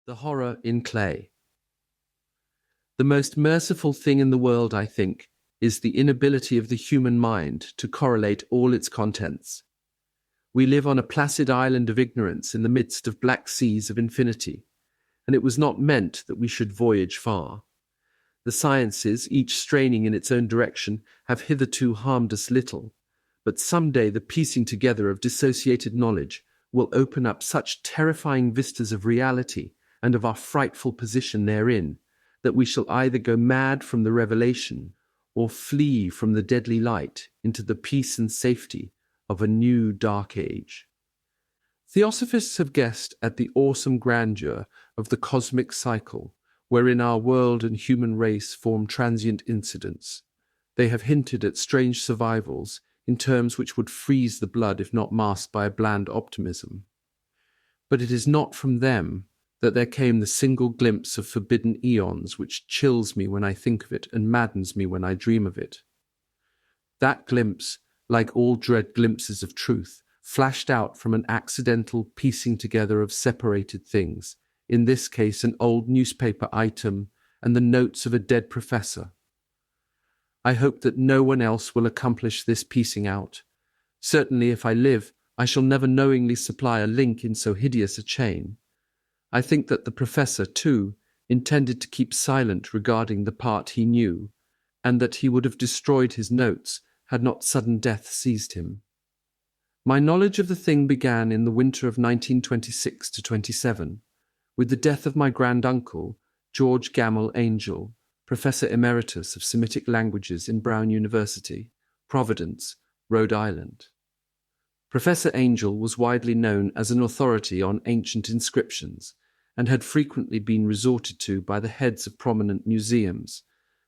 The horror in clay. The most merciful thing in the world, I think, is the inability of the human mind to correlate all its contents. We live on a placid island of ignorance in the midst of black seas of infinity, and it was not meant that we should voyage far. The sciences, each straining in its own direction, have hitherto harmed us little, but some day the piecing together of dissociated knowledge will open up such terrifying vistas of reality and of our frightful position therein, that we shall either go mad from the revelation or flee from the deadly light into the peace and safety of a new dark age. Theosophists have guessed at the awesome grandeur of the cosmic cycle, wherein our world and human race form transient incidents. They have hinted at strange survivals in terms which would freeze the blood if not masked by a bland optimism. But it is not from them that there came the single glimpse of forbidden eons which chills me when I think of it and maddens me when I dream of it. That glimpse, like all dread glimpses of truth, flashed out from an accidental piecing together of separated things, in this case an old newspaper item and the notes of a dead professor. I hope that no one else will accomplish this piecing out. Certainly, if I live, I shall never knowingly supply a link in so hideous a chain. I think that the professor, too, intended to keep silent regarding the part he knew, and that he would have destroyed his notes had not sudden death seized him. My knowledge of the thing began in the winter of 1926 to 27, with the death of my granduncle, George Gamble Angel, Professor Emeritus of Semitic Languages in Brown University, Providence, Rhode Island. Professor Angel was widely known as an authority on ancient inscriptions, and had frequently been resorted to by the heads of prominent museums,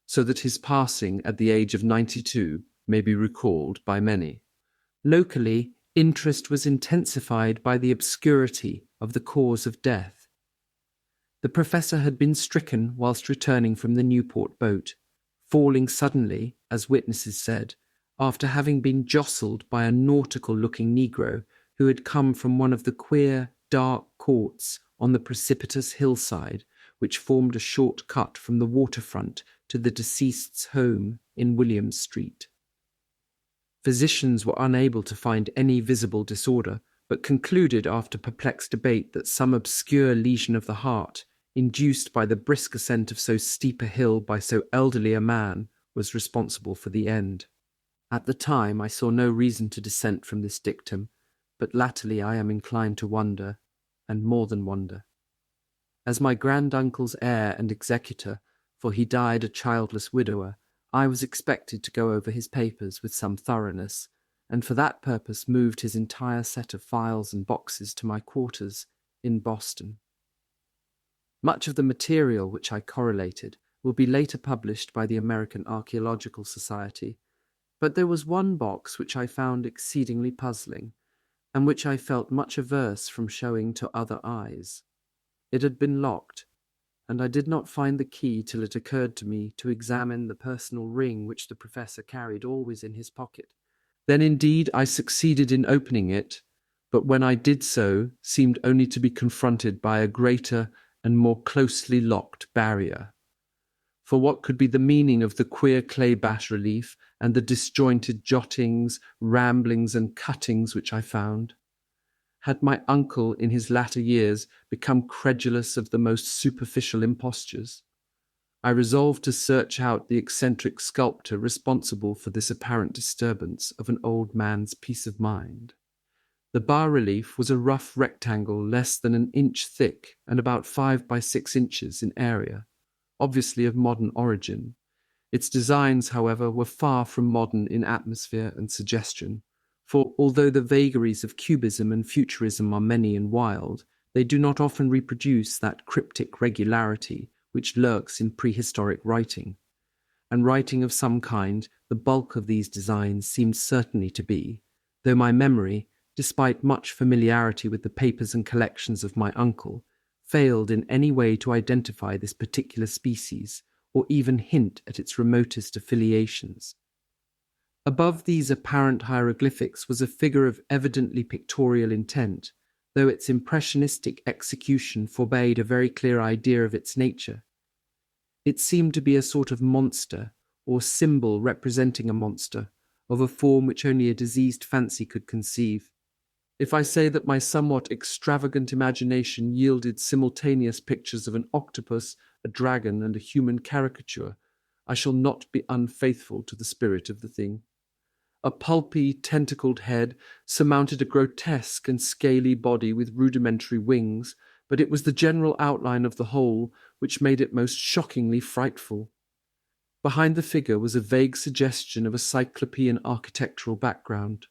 so that his passing at the age of 92 may be recalled by many. Locally, interest was intensified by the obscurity of the cause of death. The professor had been stricken whilst returning from the Newport boat, falling suddenly, as witnesses said, after having been jostled by a nautical-looking Negro who had come from one of the queer, dark courts on the precipitous hillside which formed a short cut from the waterfront to the deceased's home in Williams Street. Physicians were unable to find any visible disorder, but concluded after perplexed debate that some obscure lesion of the heart, induced by the brisk ascent of so steep a hill by so elderly a man, was responsible for the end. At the time I saw no reason to dissent from this dictum, but latterly I am inclined to wonder, and more than wonder. As my granduncle's heir and executor, for he died a childless widower, I was expected to go over his papers with some thoroughness, and for that purpose moved his entire set of files and boxes to my quarters in Boston. Much of the material which I correlated will be later published by the American Archaeological Society, but there was one box which I found exceedingly puzzling, and which I felt much averse from showing to other eyes. It had been locked, and I did not find the key till it occurred to me to examine the personal ring which the professor carried always in his pocket. Then indeed I succeeded in opening it, but when I did so seemed only to be confronted by a greater and more closely locked barrier. For what could be the meaning of the queer clay bas-relief and the disjointed jottings, ramblings, and cuttings which I found? Had my uncle in his latter years become credulous of the most superficial impostures? I resolved to search out the eccentric sculptor responsible for this apparent disturbance of an old man's peace of mind. The bas-relief was a rough rectangle less than an inch thick and about 5 by 6 inches in area, obviously of modern origin. Its designs, however, were far from modern in atmosphere and suggestion, for although the vagaries of cubism and futurism are many and wild, they do not often reproduce that cryptic regularity which lurks in prehistoric writing. And writing of some kind, the bulk of these designs seemed certainly to be, though my memory, despite much familiarity with the papers and collections of my uncle, failed in any way to identify this particular species, or even hint at its remotest affiliations. Above these apparent hieroglyphics was a figure of evidently pictorial intent, though its impressionistic execution forbade a very clear idea of its nature. It seemed to be a sort of monster, or symbol representing a monster, of a form which only a diseased fancy could conceive. If I say that my somewhat extravagant imagination yielded simultaneous pictures of an octopus, a dragon, and a human caricature, I shall not be unfaithful to the spirit of the thing. A pulpy, tentacled head surmounted a grotesque and scaly body with rudimentary wings, but it was the general outline of the whole which made it most shockingly frightful. Behind the figure was a vague suggestion of a cyclopean architectural background.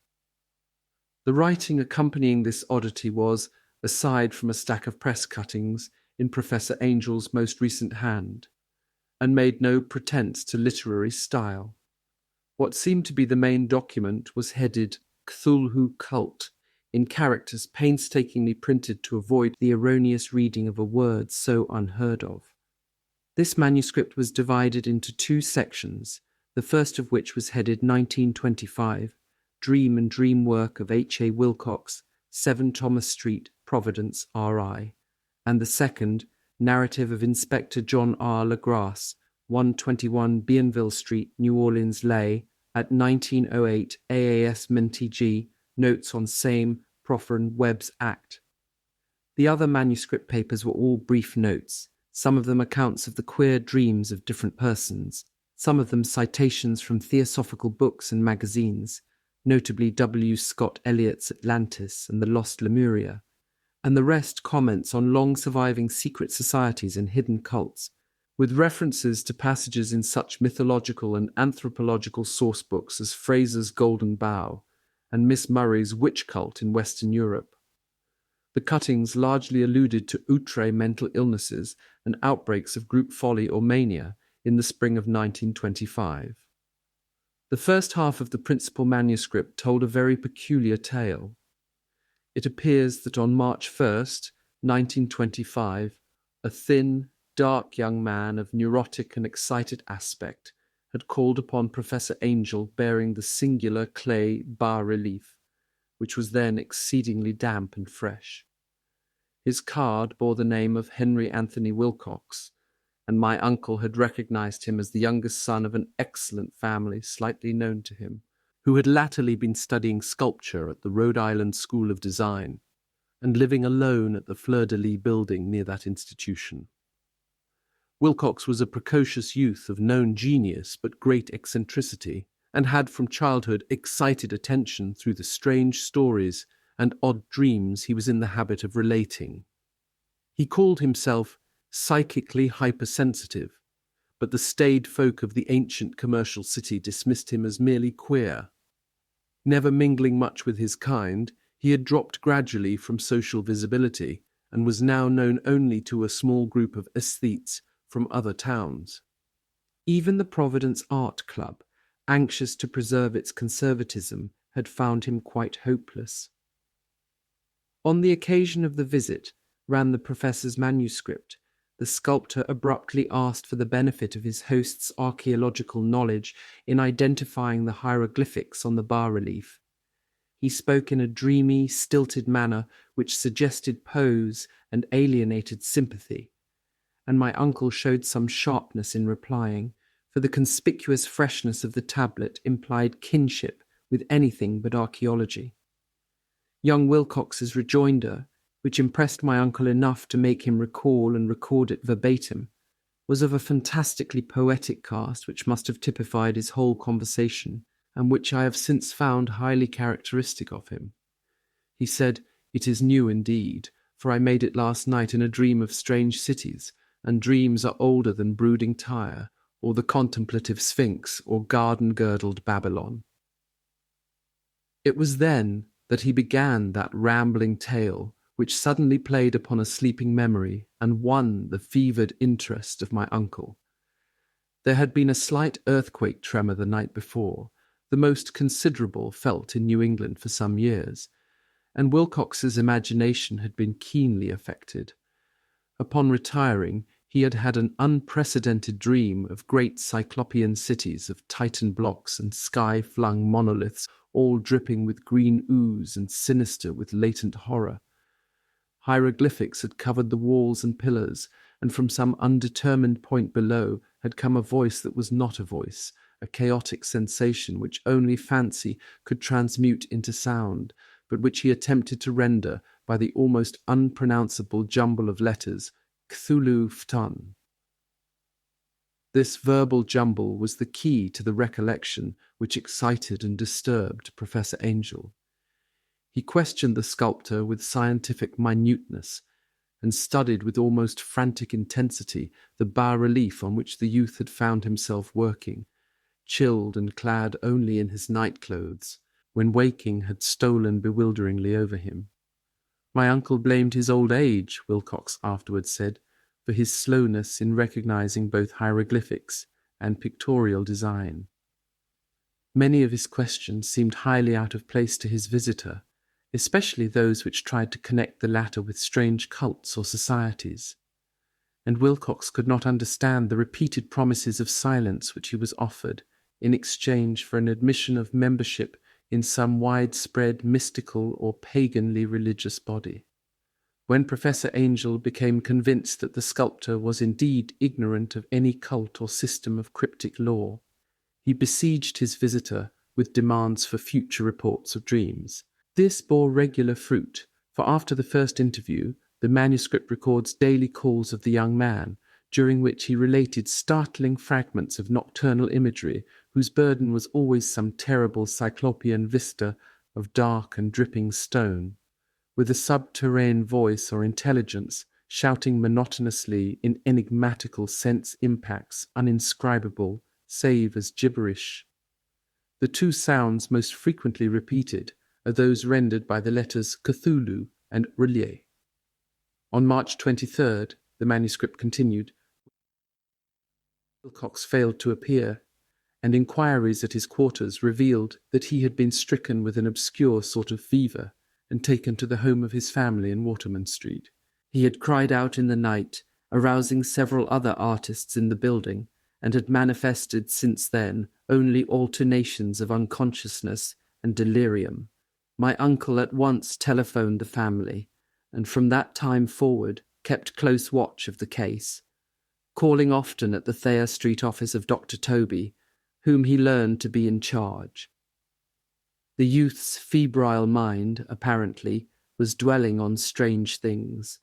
The writing accompanying this oddity was, aside from a stack of press cuttings, in Professor Angel's most recent hand, and made no pretence to literary style. What seemed to be the main document was headed Cthulhu Cult, in characters painstakingly printed to avoid the erroneous reading of a word so unheard of. This manuscript was divided into two sections, the first of which was headed 1925, Dream and Dream Work of H. A. Wilcox, 7 Thomas Street, Providence, R.I., and the second, Narrative of Inspector John R. LaGrasse, 121 Bienville Street, New Orleans, lay, at 1908 AAS Minty G, Notes on Same, Proffer and Webb's Act. The other manuscript papers were all brief notes, some of them accounts of the queer dreams of different persons, some of them citations from theosophical books and magazines, notably W. Scott Eliot's Atlantis and the Lost Lemuria, and the rest comments on long-surviving secret societies and hidden cults, with references to passages in such mythological and anthropological source books as Fraser's Golden Bough and Miss Murray's Witch Cult in Western Europe. The cuttings largely alluded to outre mental illnesses and outbreaks of group folly or mania in the spring of 1925. The first half of the principal manuscript told a very peculiar tale. It appears that on March 1st, 1925, a thin, dark young man of neurotic and excited aspect had called upon Professor Angel bearing the singular clay bas-relief, which was then exceedingly damp and fresh. His card bore the name of Henry Anthony Wilcox, and my uncle had recognized him as the youngest son of an excellent family slightly known to him, who had latterly been studying sculpture at the Rhode Island School of Design and living alone at the Fleur-de-Lis building near that institution. Wilcox was a precocious youth of known genius but great eccentricity, and had from childhood excited attention through the strange stories and odd dreams he was in the habit of relating. He called himself psychically hypersensitive, but the staid folk of the ancient commercial city dismissed him as merely queer. Never mingling much with his kind, he had dropped gradually from social visibility and was now known only to a small group of aesthetes from other towns. Even the Providence Art Club, anxious to preserve its conservatism, had found him quite hopeless. On the occasion of the visit, ran the professor's manuscript, the sculptor abruptly asked for the benefit of his host's archaeological knowledge in identifying the hieroglyphics on the bas-relief. He spoke in a dreamy, stilted manner which suggested pose and alienated sympathy, and my uncle showed some sharpness in replying, for the conspicuous freshness of the tablet implied kinship with anything but archaeology. Young Wilcox's rejoinder, which impressed my uncle enough to make him recall and record it verbatim, was of a fantastically poetic cast which must have typified his whole conversation, and which I have since found highly characteristic of him. He said, "It is new indeed, for I made it last night in a dream of strange cities, and dreams are older than brooding Tyre, or the contemplative Sphinx, or garden-girdled Babylon." It was then that he began that rambling tale which suddenly played upon a sleeping memory and won the fevered interest of my uncle. There had been a slight earthquake tremor the night before, the most considerable felt in New England for some years, and Wilcox's imagination had been keenly affected. Upon retiring, he had had an unprecedented dream of great cyclopean cities of Titan blocks and sky-flung monoliths, all dripping with green ooze and sinister with latent horror. Hieroglyphics had covered the walls and pillars, and from some undetermined point below had come a voice that was not a voice, a chaotic sensation which only fancy could transmute into sound, but which he attempted to render by the almost unpronounceable jumble of letters, Cthulhu Ftun. This verbal jumble was the key to the recollection which excited and disturbed Professor Angel. He questioned the sculptor with scientific minuteness, and studied with almost frantic intensity the bas-relief on which the youth had found himself working, chilled and clad only in his night-clothes, when waking had stolen bewilderingly over him. My uncle blamed his old age, Wilcox afterwards said, for his slowness in recognizing both hieroglyphics and pictorial design. Many of his questions seemed highly out of place to his visitor, especially those which tried to connect the latter with strange cults or societies, and Wilcox could not understand the repeated promises of silence which he was offered in exchange for an admission of membership in some widespread mystical or paganly religious body. When Professor Angel became convinced that the sculptor was indeed ignorant of any cult or system of cryptic lore, he besieged his visitor with demands for future reports of dreams. This bore regular fruit, for after the first interview, the manuscript records daily calls of the young man, during which he related startling fragments of nocturnal imagery whose burden was always some terrible cyclopean vista of dark and dripping stone, with a subterranean voice or intelligence shouting monotonously in enigmatical sense impacts uninscribable save as gibberish. The two sounds most frequently repeated are those rendered by the letters Cthulhu and Relier. On March 23rd, the manuscript continued, Wilcox failed to appear, and inquiries at his quarters revealed that he had been stricken with an obscure sort of fever and taken to the home of his family in Waterman Street. He had cried out in the night, arousing several other artists in the building, and had manifested since then only alternations of unconsciousness and delirium. My uncle at once telephoned the family, and from that time forward kept close watch of the case, calling often at the Thayer Street office of Dr. Toby, whom he learned to be in charge. The youth's febrile mind, apparently, was dwelling on strange things,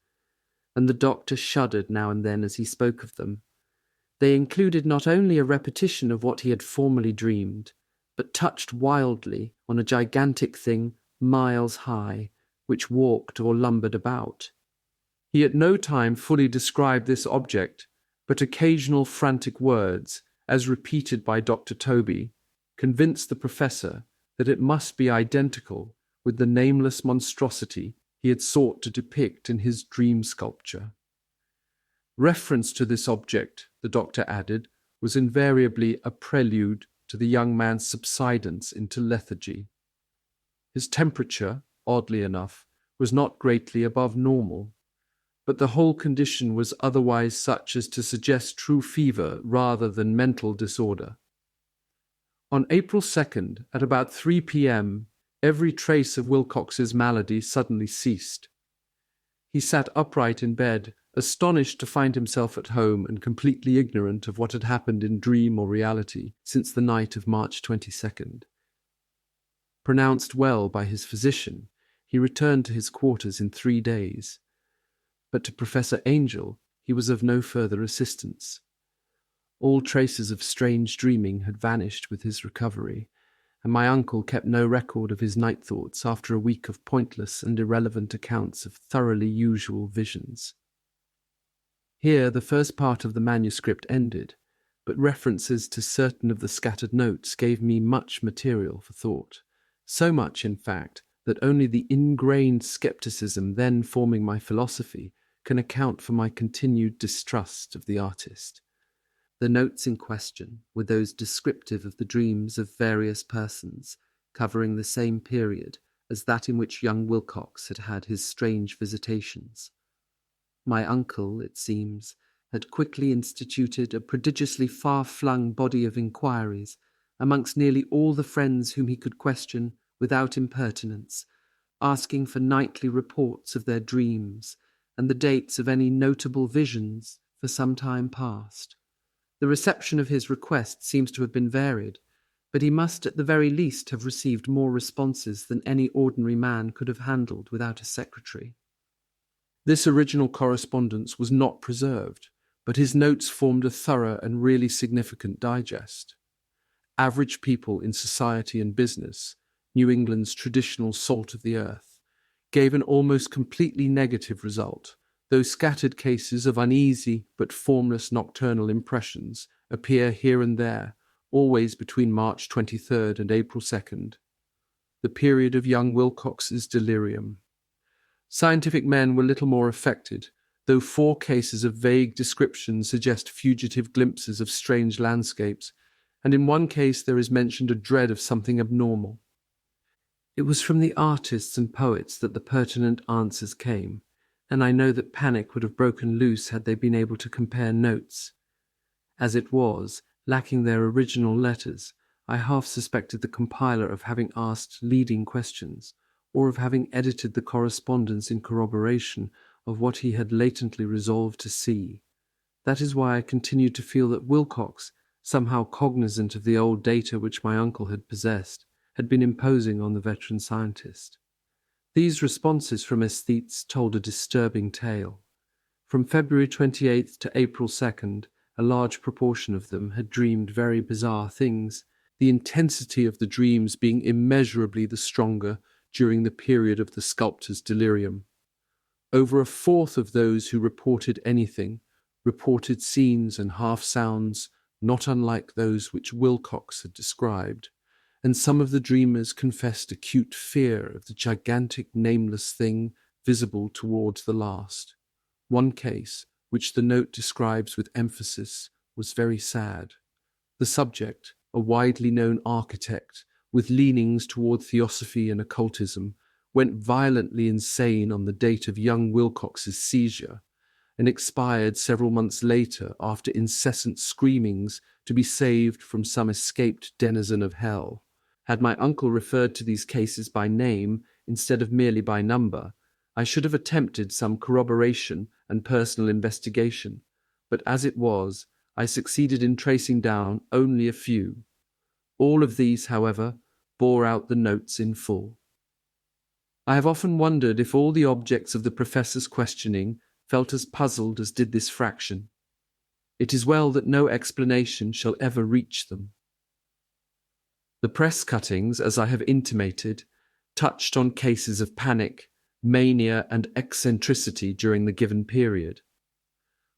and the doctor shuddered now and then as he spoke of them. They included not only a repetition of what he had formerly dreamed, but touched wildly on a gigantic thing miles high, which walked or lumbered about. He at no time fully described this object, but occasional frantic words, as repeated by Dr. Toby, convinced the professor that it must be identical with the nameless monstrosity he had sought to depict in his dream sculpture. Reference to this object, the doctor added, was invariably a prelude to the young man's subsidence into lethargy. His temperature, oddly enough, was not greatly above normal, but the whole condition was otherwise such as to suggest true fever rather than mental disorder. On April 2nd, at about 3 p.m., every trace of Wilcox's malady suddenly ceased. He sat upright in bed, astonished to find himself at home and completely ignorant of what had happened in dream or reality since the night of March 22nd. Pronounced well by his physician, he returned to his quarters in 3 days, but to Professor Angel he was of no further assistance. All traces of strange dreaming had vanished with his recovery, and my uncle kept no record of his night thoughts after a week of pointless and irrelevant accounts of thoroughly usual visions. Here the first part of the manuscript ended, but references to certain of the scattered notes gave me much material for thought. So much, in fact, that only the ingrained skepticism then forming my philosophy can account for my continued distrust of the artist. The notes in question were those descriptive of the dreams of various persons, covering the same period as that in which young Wilcox had had his strange visitations. My uncle, it seems, had quickly instituted a prodigiously far-flung body of inquiries amongst nearly all the friends whom he could question without impertinence, asking for nightly reports of their dreams and the dates of any notable visions for some time past. The reception of his request seems to have been varied, but he must at the very least have received more responses than any ordinary man could have handled without a secretary. This original correspondence was not preserved, but his notes formed a thorough and really significant digest. Average people in society and business, New England's traditional salt of the earth, gave an almost completely negative result, though scattered cases of uneasy but formless nocturnal impressions appear here and there, always between March 23rd and April 2nd, the period of young Wilcox's delirium. Scientific men were little more affected, though 4 cases of vague description suggest fugitive glimpses of strange landscapes, and in one case there is mentioned a dread of something abnormal. It was from the artists and poets that the pertinent answers came, and I know that panic would have broken loose had they been able to compare notes. As it was, lacking their original letters, I half suspected the compiler of having asked leading questions, or of having edited the correspondence in corroboration of what he had latently resolved to see. That is why I continued to feel that Wilcox, somehow cognizant of the old data which my uncle had possessed, had been imposing on the veteran scientist. These responses from aesthetes told a disturbing tale. From February 28th to April 2nd, a large proportion of them had dreamed very bizarre things, the intensity of the dreams being immeasurably the stronger during the period of the sculptor's delirium. Over a fourth of those who reported anything reported scenes and half-sounds not unlike those which Wilcox had described, and some of the dreamers confessed acute fear of the gigantic nameless thing visible towards the last. One case, which the note describes with emphasis, was very sad. The subject, a widely known architect with leanings toward theosophy and occultism, went violently insane on the date of young Wilcox's seizure, and expired several months later after incessant screamings to be saved from some escaped denizen of hell. Had my uncle referred to these cases by name instead of merely by number, I should have attempted some corroboration and personal investigation, but as it was, I succeeded in tracing down only a few. All of these, however, bore out the notes in full. I have often wondered if all the objects of the professor's questioning felt as puzzled as did this fraction. It is well that no explanation shall ever reach them. The press cuttings, as I have intimated, touched on cases of panic, mania, and eccentricity during the given period.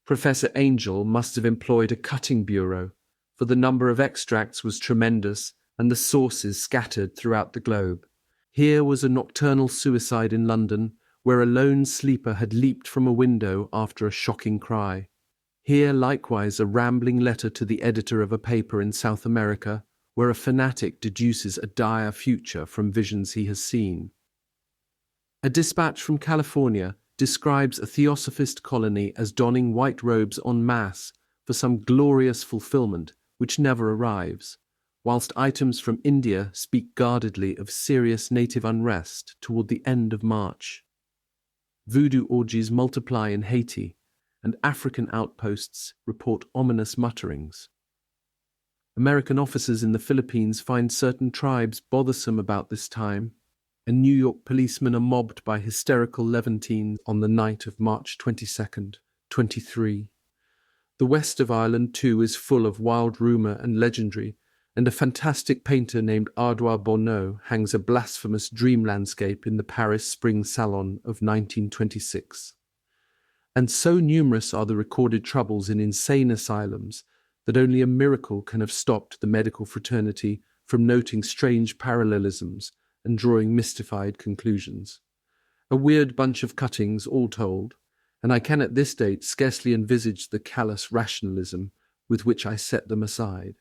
Professor Angel must have employed a cutting bureau, for the number of extracts was tremendous and the sources scattered throughout the globe. Here was a nocturnal suicide in London, where a lone sleeper had leaped from a window after a shocking cry. Here likewise a rambling letter to the editor of a paper in South America, where a fanatic deduces a dire future from visions he has seen. A dispatch from California describes a theosophist colony as donning white robes en masse for some glorious fulfillment which never arrives, whilst items from India speak guardedly of serious native unrest toward the end of March. Voodoo orgies multiply in Haiti, and African outposts report ominous mutterings. American officers in the Philippines find certain tribes bothersome about this time, and New York policemen are mobbed by hysterical Levantines on the night of March 22nd, 23. The west of Ireland, too, is full of wild rumour and legendary, and a fantastic painter named Ardois Bonneau hangs a blasphemous dream landscape in the Paris Spring Salon of 1926. And so numerous are the recorded troubles in insane asylums that only a miracle can have stopped the medical fraternity from noting strange parallelisms and drawing mystified conclusions. A weird bunch of cuttings, all told, and I can at this date scarcely envisage the callous rationalism with which I set them aside.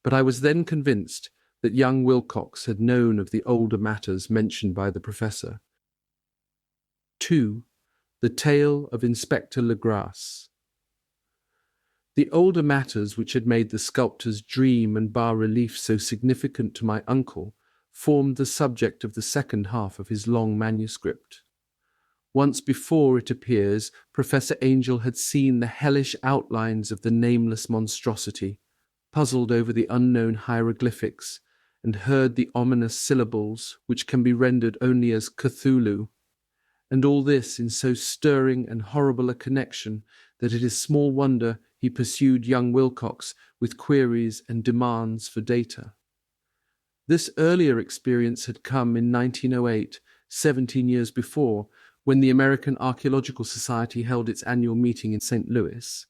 But I was then convinced that young Wilcox had known of the older matters mentioned by the professor. 2. The Tale of Inspector Legrasse. The older matters which had made the sculptor's dream and bas-relief so significant to my uncle formed the subject of the second half of his long manuscript. Once before, it appears, Professor Angel had seen the hellish outlines of the nameless monstrosity, puzzled over the unknown hieroglyphics, and heard the ominous syllables which can be rendered only as Cthulhu, and all this in so stirring and horrible a connection that it is small wonder he pursued young Wilcox with queries and demands for data. This earlier experience had come in 1908, 17 years before, when the American Archaeological Society held its annual meeting in St. Louis.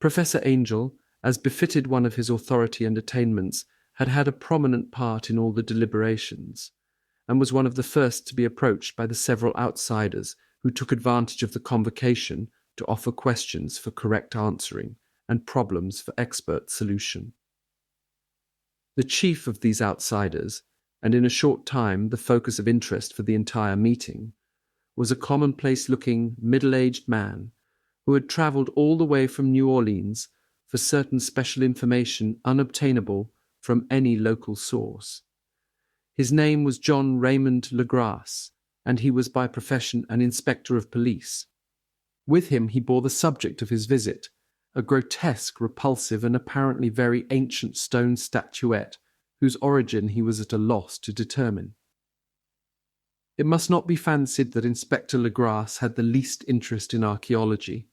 Professor Angel, as befitted one of his authority and attainments, had had a prominent part in all the deliberations, and was one of the first to be approached by the several outsiders who took advantage of the convocation to offer questions for correct answering and problems for expert solution. The chief of these outsiders, and in a short time the focus of interest for the entire meeting, was a commonplace-looking, middle-aged man who had travelled all the way from New Orleans for certain special information unobtainable from any local source. His name was John Raymond Legrasse, and he was by profession an inspector of police. With him he bore the subject of his visit, a grotesque, repulsive, and apparently very ancient stone statuette, whose origin he was at a loss to determine. It must not be fancied that Inspector Legrasse had the least interest in archaeology.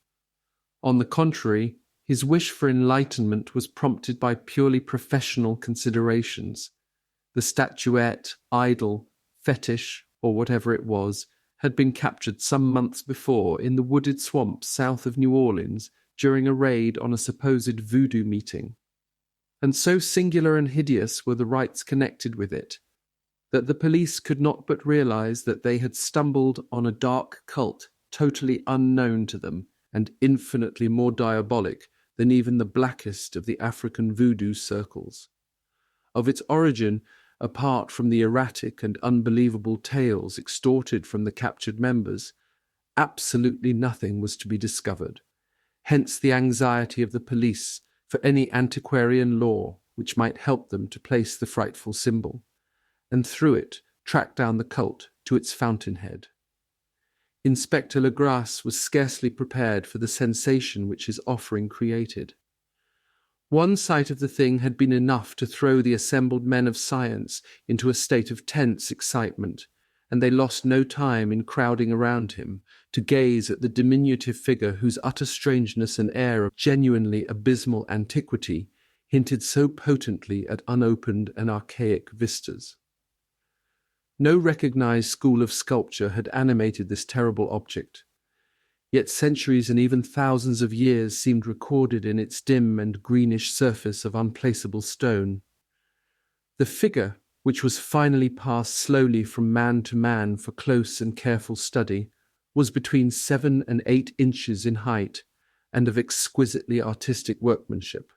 On the contrary, his wish for enlightenment was prompted by purely professional considerations. The statuette, idol, fetish, or whatever it was, had been captured some months before in the wooded swamps south of New Orleans during a raid on a supposed voodoo meeting. And so singular and hideous were the rites connected with it, that the police could not but realize that they had stumbled on a dark cult totally unknown to them and infinitely more diabolic than even the blackest of the African voodoo circles. Of its origin, apart from the erratic and unbelievable tales extorted from the captured members, absolutely nothing was to be discovered. Hence the anxiety of the police for any antiquarian lore which might help them to place the frightful symbol, and through it track down the cult to its fountainhead. Inspector Legrasse was scarcely prepared for the sensation which his offering created. One sight of the thing had been enough to throw the assembled men of science into a state of tense excitement, and they lost no time in crowding around him to gaze at the diminutive figure whose utter strangeness and air of genuinely abysmal antiquity hinted so potently at unopened and archaic vistas. No recognized school of sculpture had animated this terrible object, yet centuries and even thousands of years seemed recorded in its dim and greenish surface of unplaceable stone. The figure, which was finally passed slowly from man to man for close and careful study, was between 7 and 8 inches in height and of exquisitely artistic workmanship.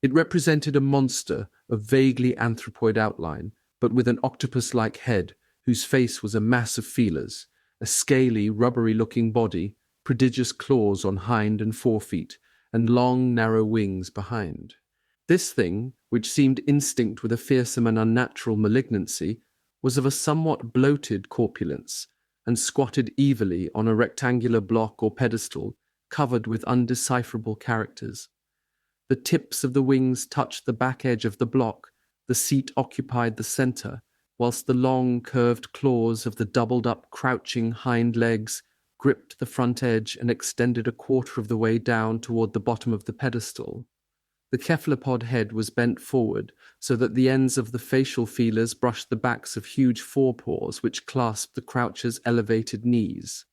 It represented a monster of vaguely anthropoid outline, but with an octopus-like head, whose face was a mass of feelers, a scaly, rubbery-looking body, prodigious claws on hind and forefeet, and long, narrow wings behind. This thing, which seemed instinct with a fearsome and unnatural malignancy, was of a somewhat bloated corpulence, and squatted evilly on a rectangular block or pedestal covered with undecipherable characters. The tips of the wings touched the back edge of the block, the seat occupied the center, whilst the long, curved claws of the doubled-up, crouching hind legs gripped the front edge and extended a quarter of the way down toward the bottom of the pedestal. The cephalopod head was bent forward, so that the ends of the facial feelers brushed the backs of huge forepaws which clasped the croucher's elevated knees.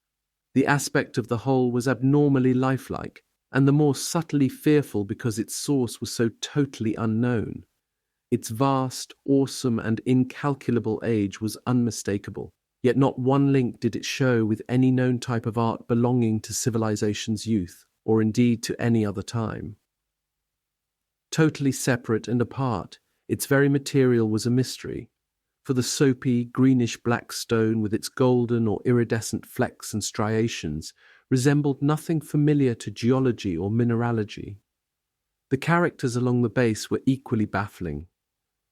The aspect of the whole was abnormally lifelike, and the more subtly fearful because its source was so totally unknown. Its vast, awesome, and incalculable age was unmistakable, yet not one link did it show with any known type of art belonging to civilization's youth, or indeed to any other time. Totally separate and apart, its very material was a mystery, for the soapy, greenish-black stone with its golden or iridescent flecks and striations resembled nothing familiar to geology or mineralogy. The characters along the base were equally baffling,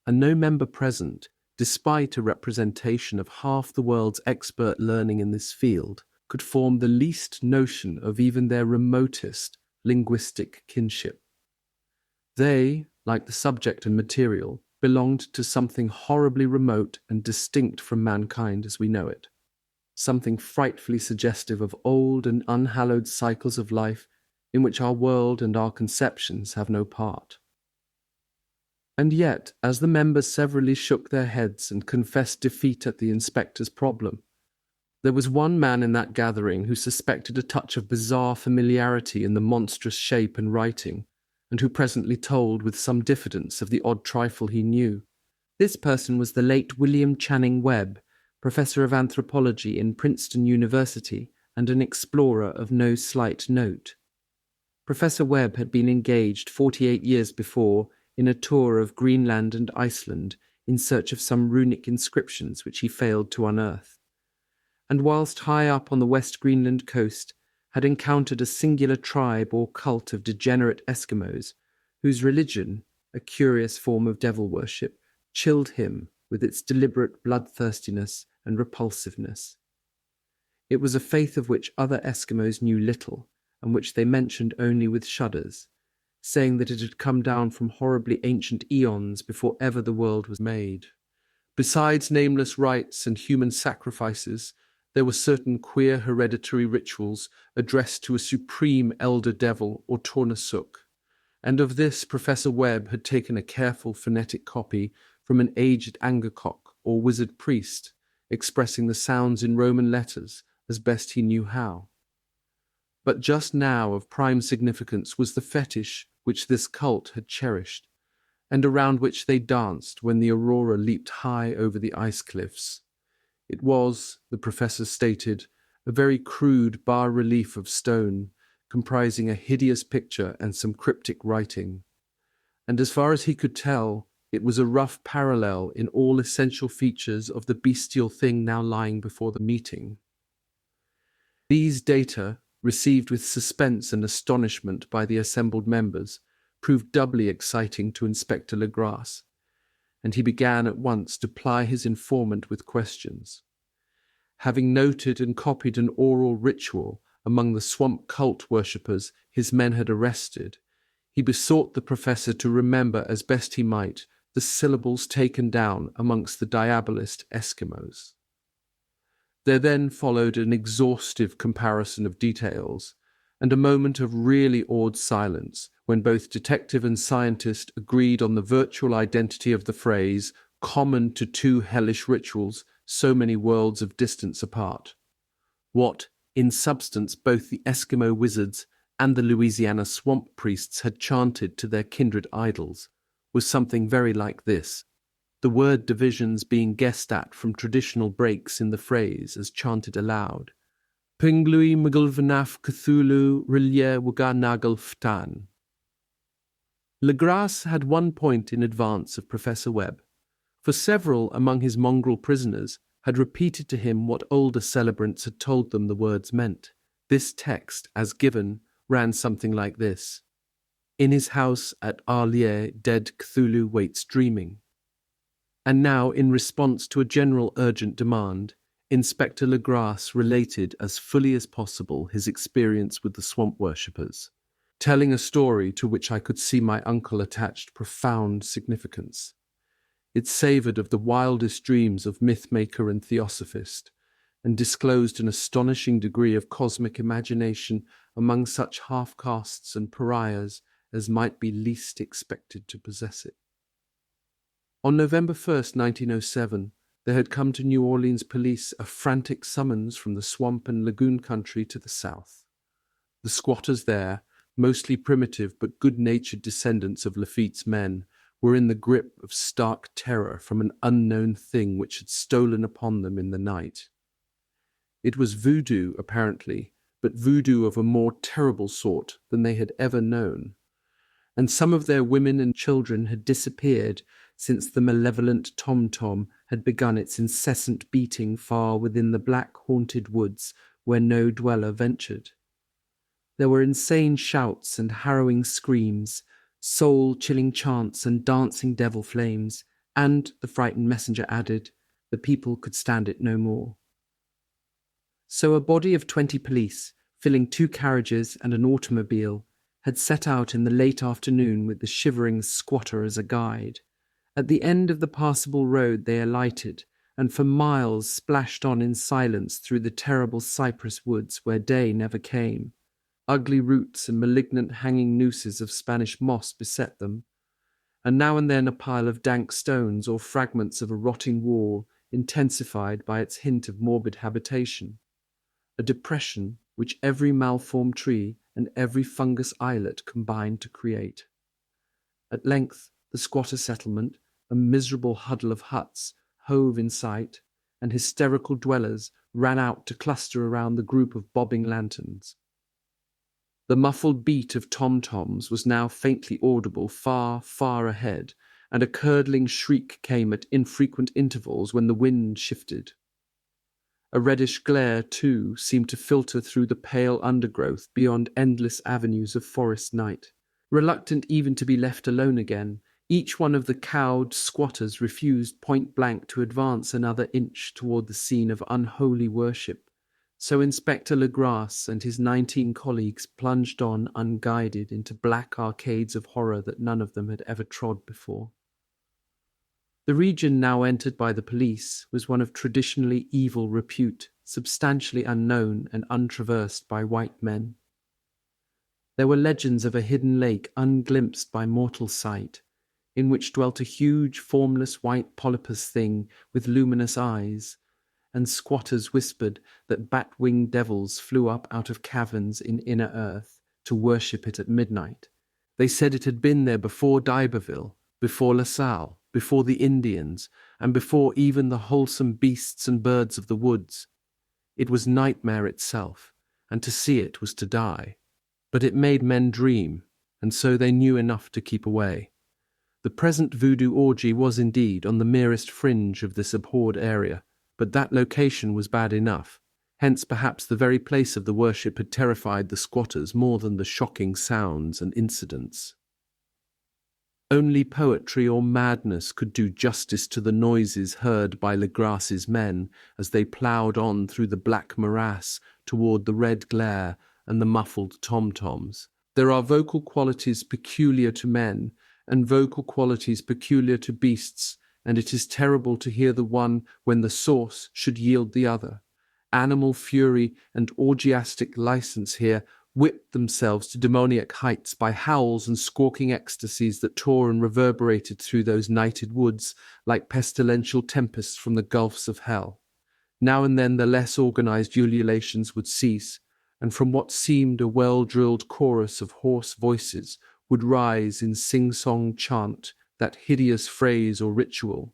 and no member present, despite a representation of half the world's expert learning in this field, could form the least notion of even their remotest linguistic kinship. They, like the subject and material, belonged to something horribly remote and distinct from mankind as we know it, something frightfully suggestive of old and unhallowed cycles of life in which our world and our conceptions have no part. And yet, as the members severally shook their heads and confessed defeat at the inspector's problem, there was one man in that gathering who suspected a touch of bizarre familiarity in the monstrous shape and writing, and who presently told with some diffidence of the odd trifle he knew. This person was the late William Channing Webb, professor of anthropology in Princeton University and an explorer of no slight note. Professor Webb had been engaged 48 years before in a tour of Greenland and Iceland in search of some runic inscriptions which he failed to unearth, and whilst high up on the West Greenland coast had encountered a singular tribe or cult of degenerate Eskimos, whose religion, a curious form of devil worship, chilled him with its deliberate bloodthirstiness and repulsiveness. It was a faith of which other Eskimos knew little, and which they mentioned only with shudders, saying that it had come down from horribly ancient eons before ever the world was made. Besides nameless rites and human sacrifices, there were certain queer hereditary rituals addressed to a supreme elder devil or Tornasuk, and of this Professor Webb had taken a careful phonetic copy from an aged Angakok or wizard priest, expressing the sounds in Roman letters as best he knew how. But just now of prime significance was the fetish which this cult had cherished, and around which they danced when the aurora leaped high over the ice cliffs. It was, the professor stated, a very crude bas-relief of stone, comprising a hideous picture and some cryptic writing. And as far as he could tell, it was a rough parallel in all essential features of the bestial thing now lying before the meeting. These data, received with suspense and astonishment by the assembled members, proved doubly exciting to Inspector Legrasse, and he began at once to ply his informant with questions. Having noted and copied an oral ritual among the swamp cult worshippers his men had arrested, he besought the professor to remember as best he might the syllables taken down amongst the diabolist Eskimos. There then followed an exhaustive comparison of details, and a moment of really awed silence when both detective and scientist agreed on the virtual identity of the phrase common to two hellish rituals so many worlds of distance apart. What, in substance, both the Eskimo wizards and the Louisiana swamp priests had chanted to their kindred idols was something very like this, the word divisions being guessed at from traditional breaks in the phrase as chanted aloud. Pinglui Mugulvanaf Cthulhu Rilye Wuganagal Ftan. Legrasse had one point in advance of Professor Webb, for several among his mongrel prisoners had repeated to him what older celebrants had told them the words meant. This text, as given, ran something like this. In his house at Arlier, dead Cthulhu waits dreaming. And now, in response to a general urgent demand, Inspector Legrasse related as fully as possible his experience with the swamp worshippers, telling a story to which I could see my uncle attached profound significance. It savoured of the wildest dreams of myth-maker and theosophist, and disclosed an astonishing degree of cosmic imagination among such half-castes and pariahs as might be least expected to possess it. On November 1st, 1907, there had come to New Orleans police a frantic summons from the swamp and lagoon country to the south. The squatters there, mostly primitive but good-natured descendants of Lafitte's men, were in the grip of stark terror from an unknown thing which had stolen upon them in the night. It was voodoo, apparently, but voodoo of a more terrible sort than they had ever known, and some of their women and children had disappeared since the malevolent tom-tom had begun its incessant beating far within the black haunted woods where no dweller ventured. There were insane shouts and harrowing screams, soul-chilling chants and dancing devil flames, And, the frightened messenger added, the people could stand it no more. So a body of 20 police, filling 2 carriages and an automobile, had set out in the late afternoon with the shivering squatter as a guide. At the end of the passable road they alighted, and for miles splashed on in silence through the terrible cypress woods where day never came. Ugly roots and malignant hanging nooses of Spanish moss beset them, and now and then a pile of dank stones or fragments of a rotting wall intensified by its hint of morbid habitation. A depression which every malformed tree and every fungus islet combined to create. At length, the squatter settlement, a miserable huddle of huts, hove in sight, and hysterical dwellers ran out to cluster around the group of bobbing lanterns. The muffled beat of tom-toms was now faintly audible far, far ahead, and a curdling shriek came at infrequent intervals when the wind shifted. A reddish glare, too, seemed to filter through the pale undergrowth beyond endless avenues of forest night. Reluctant even to be left alone again, each one of the cowed squatters refused point-blank to advance another inch toward the scene of unholy worship. So Inspector Legrasse and his 19 colleagues plunged on unguided into black arcades of horror that none of them had ever trod before. The region now entered by the police was one of traditionally evil repute, substantially unknown and untraversed by white men. There were legends of a hidden lake unglimpsed by mortal sight, in which dwelt a huge, formless white polypus thing with luminous eyes, and squatters whispered that bat-winged devils flew up out of caverns in inner earth to worship it at midnight. They said it had been there before d'Iberville, before La Salle, before the Indians, and before even the wholesome beasts and birds of the woods. It was nightmare itself, and to see it was to die. But it made men dream, and so they knew enough to keep away. The present voodoo orgy was indeed on the merest fringe of this abhorred area, but that location was bad enough. Hence perhaps the very place of the worship had terrified the squatters more than the shocking sounds and incidents. Only poetry or madness could do justice to the noises heard by Legrasse's men as they ploughed on through the black morass toward the red glare and the muffled tom-toms. There are vocal qualities peculiar to men and vocal qualities peculiar to beasts, and it is terrible to hear the one when the source should yield the other. Animal fury and orgiastic license here whipped themselves to demoniac heights by howls and squawking ecstasies that tore and reverberated through those nighted woods like pestilential tempests from the gulfs of hell. Now and then the less organized ululations would cease, and from what seemed a well-drilled chorus of hoarse voices would rise in sing-song chant that hideous phrase or ritual.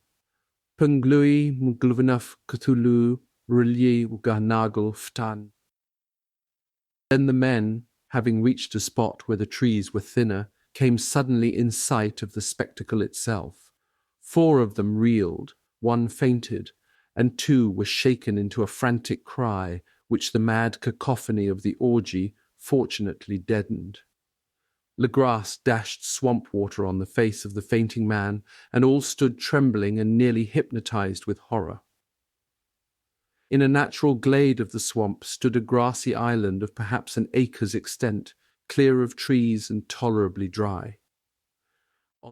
Punglui mgluvnaf Cthulhu rili uganagel ftan. Then the men, having reached a spot where the trees were thinner, came suddenly in sight of the spectacle itself. 4 of them reeled, 1 fainted, and 2 were shaken into a frantic cry, which the mad cacophony of the orgy fortunately deadened. Legrasse dashed swamp water on the face of the fainting man, and all stood trembling and nearly hypnotized with horror. In a natural glade of the swamp stood a grassy island of perhaps an acre's extent, clear of trees and tolerably dry. On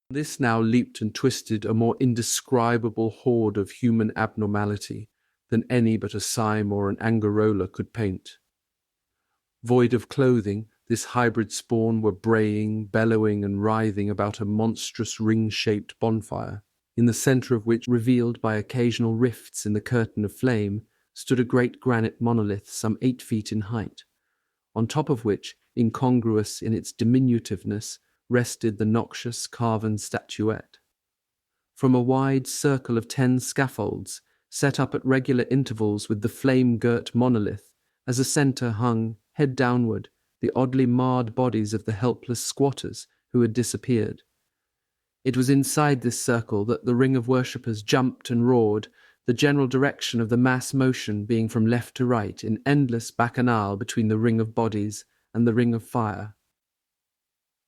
this now leaped and twisted a more indescribable horde of human abnormality than any but a Sime or an Angarola could paint. Void of clothing, this hybrid spawn were braying, bellowing, and writhing about a monstrous ring-shaped bonfire, in the centre of which, revealed by occasional rifts in the curtain of flame, stood a great granite monolith some 8 feet in height, on top of which, incongruous in its diminutiveness, rested the noxious carven statuette. From a wide circle of 10 scaffolds, set up at regular intervals with the flame-girt monolith, as a centre hung, head downward, the oddly marred bodies of the helpless squatters who had disappeared. It was inside this circle that the ring of worshippers jumped and roared, the general direction of the mass motion being from left to right in endless bacchanal between the ring of bodies and the ring of fire.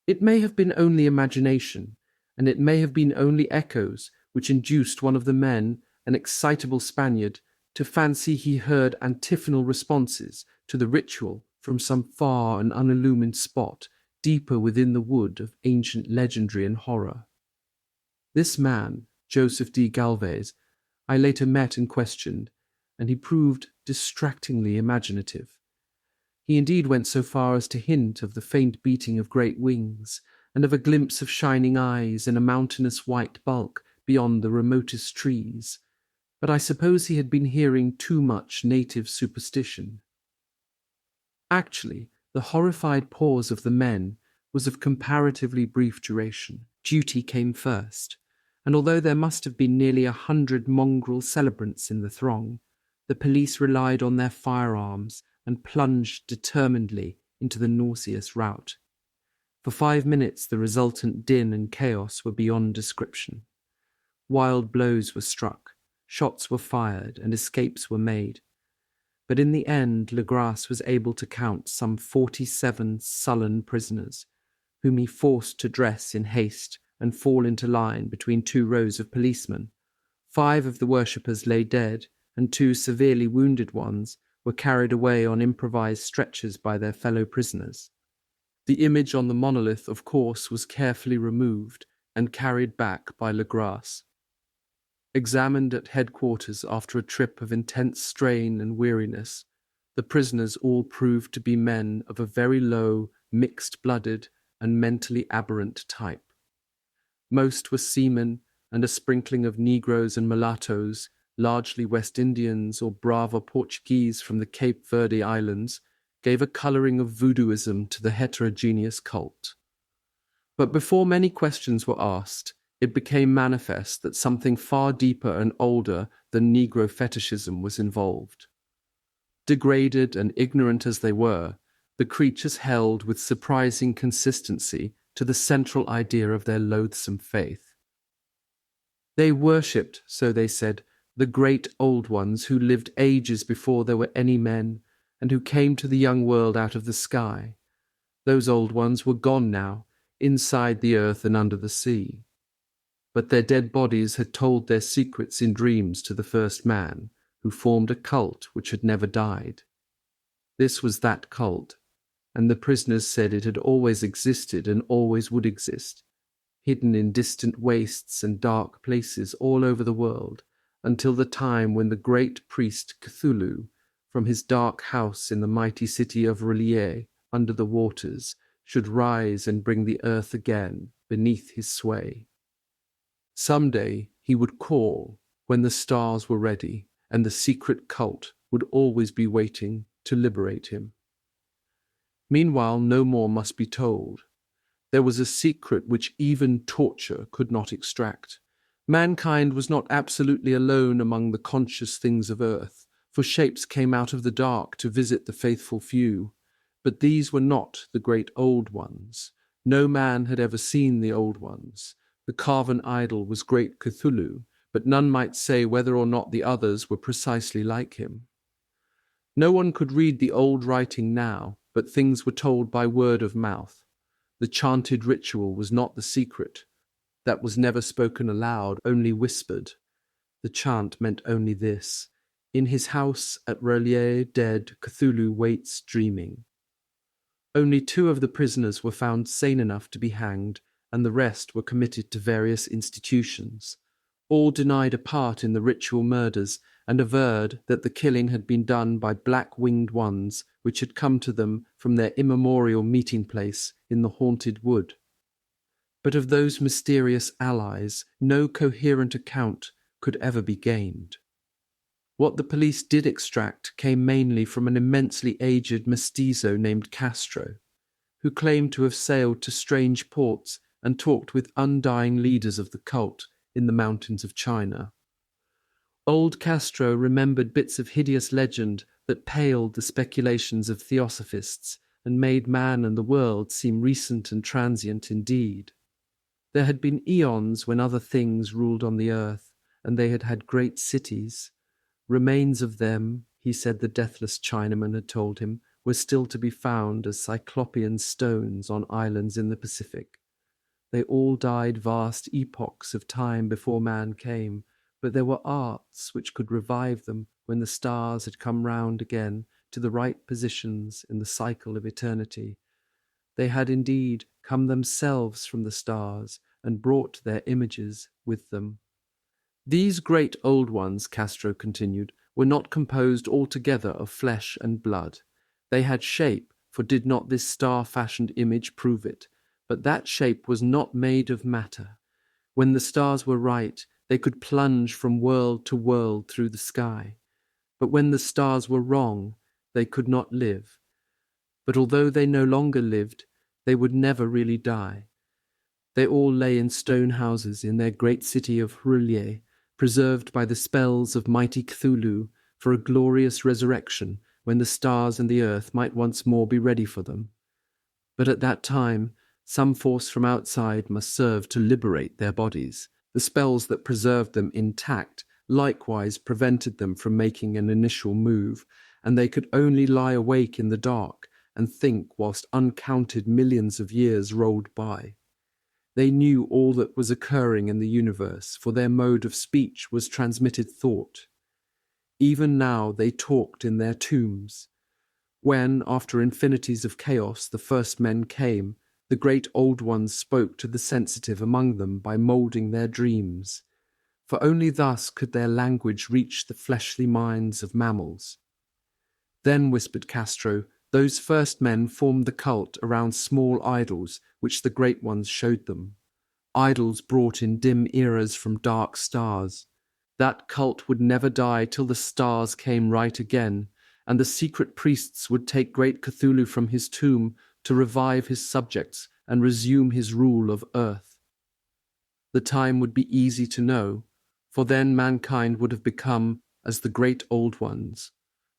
It may have been only imagination, and it may have been only echoes which induced one of the men, an excitable Spaniard, to fancy he heard antiphonal responses to the ritual from some far and unillumined spot deeper within the wood of ancient legendary and horror. This man, Joseph D. Galvez, I later met and questioned, and he proved distractingly imaginative. He indeed went so far as to hint of the faint beating of great wings, and of a glimpse of shining eyes and a mountainous white bulk beyond the remotest trees, but I suppose he had been hearing too much native superstition. Actually, the horrified pause of the men was of comparatively brief duration. Duty came first, and although there must have been nearly 100 mongrel celebrants in the throng, the police relied on their firearms and plunged determinedly into the nauseous rout. For 5 minutes the resultant din and chaos were beyond description. Wild blows were struck, shots were fired, and escapes were made. But in the end Legras was able to count some 47 sullen prisoners, whom he forced to dress in haste and fall into line between 2 rows of policemen. 5 of the worshippers lay dead, and 2 severely wounded ones were carried away on improvised stretchers by their fellow prisoners. The image on the monolith, of course, was carefully removed and carried back by Legras. Examined at headquarters after a trip of intense strain and weariness, the prisoners all proved to be men of a very low, mixed-blooded, and mentally aberrant type. Most were seamen, and a sprinkling of Negroes and mulattoes, largely West Indians or Brava Portuguese from the Cape Verde Islands, gave a colouring of voodooism to the heterogeneous cult. But before many questions were asked, it became manifest that something far deeper and older than Negro fetishism was involved. Degraded and ignorant as they were, the creatures held with surprising consistency to the central idea of their loathsome faith. They worshipped, so they said, the great old ones who lived ages before there were any men, and who came to the young world out of the sky. Those old ones were gone now, inside the earth and under the sea. But their dead bodies had told their secrets in dreams to the first man, who formed a cult which had never died. This was that cult, and the prisoners said it had always existed and always would exist, hidden in distant wastes and dark places all over the world, until the time when the great priest Cthulhu, from his dark house in the mighty city of Relier under the waters, should rise and bring the earth again beneath his sway. Some day he would call when the stars were ready, and the secret cult would always be waiting to liberate him. Meanwhile, no more must be told. There was a secret which even torture could not extract. Mankind was not absolutely alone among the conscious things of earth, for shapes came out of the dark to visit the faithful few. But these were not the great old ones. No man had ever seen the old ones. The carven idol was great Cthulhu, but none might say whether or not the others were precisely like him. No one could read the old writing now, but things were told by word of mouth. The chanted ritual was not the secret. That was never spoken aloud, only whispered. The chant meant only this: in his house at Relier dead, Cthulhu waits dreaming. Only 2 of the prisoners were found sane enough to be hanged, and the rest were committed to various institutions. All denied a part in the ritual murders, and averred that the killing had been done by black-winged ones which had come to them from their immemorial meeting place in the haunted wood. But of those mysterious allies, no coherent account could ever be gained. What the police did extract came mainly from an immensely aged mestizo named Castro, who claimed to have sailed to strange ports and talked with undying leaders of the cult in the mountains of China. Old Castro remembered bits of hideous legend that paled the speculations of theosophists and made man and the world seem recent and transient indeed. There had been eons when other things ruled on the earth, and they had had great cities. Remains of them, he said the deathless Chinaman had told him, were still to be found as cyclopean stones on islands in the Pacific. They all died vast epochs of time before man came, but there were arts which could revive them when the stars had come round again to the right positions in the cycle of eternity. They had indeed come themselves from the stars and brought their images with them. These great old ones, Castro continued, were not composed altogether of flesh and blood. They had shape, for did not this star-fashioned image prove it? But that shape was not made of matter. When the stars were right, they could plunge from world to world through the sky. But when the stars were wrong, they could not live. But although they no longer lived, they would never really die. They all lay in stone houses in their great city of Hrulye, preserved by the spells of mighty Cthulhu for a glorious resurrection when the stars and the earth might once more be ready for them. But at that time, some force from outside must serve to liberate their bodies. The spells that preserved them intact likewise prevented them from making an initial move, and they could only lie awake in the dark and think whilst uncounted millions of years rolled by. They knew all that was occurring in the universe, for their mode of speech was transmitted thought. Even now they talked in their tombs. When, after infinities of chaos, the first men came, the great old ones spoke to the sensitive among them by moulding their dreams, for only thus could their language reach the fleshly minds of mammals. Then, whispered Castro, those first men formed the cult around small idols which the great ones showed them. Idols brought in dim eras from dark stars. That cult would never die till the stars came right again, and the secret priests would take great Cthulhu from his tomb to revive his subjects and resume his rule of earth. The time would be easy to know, for then mankind would have become as the great old ones,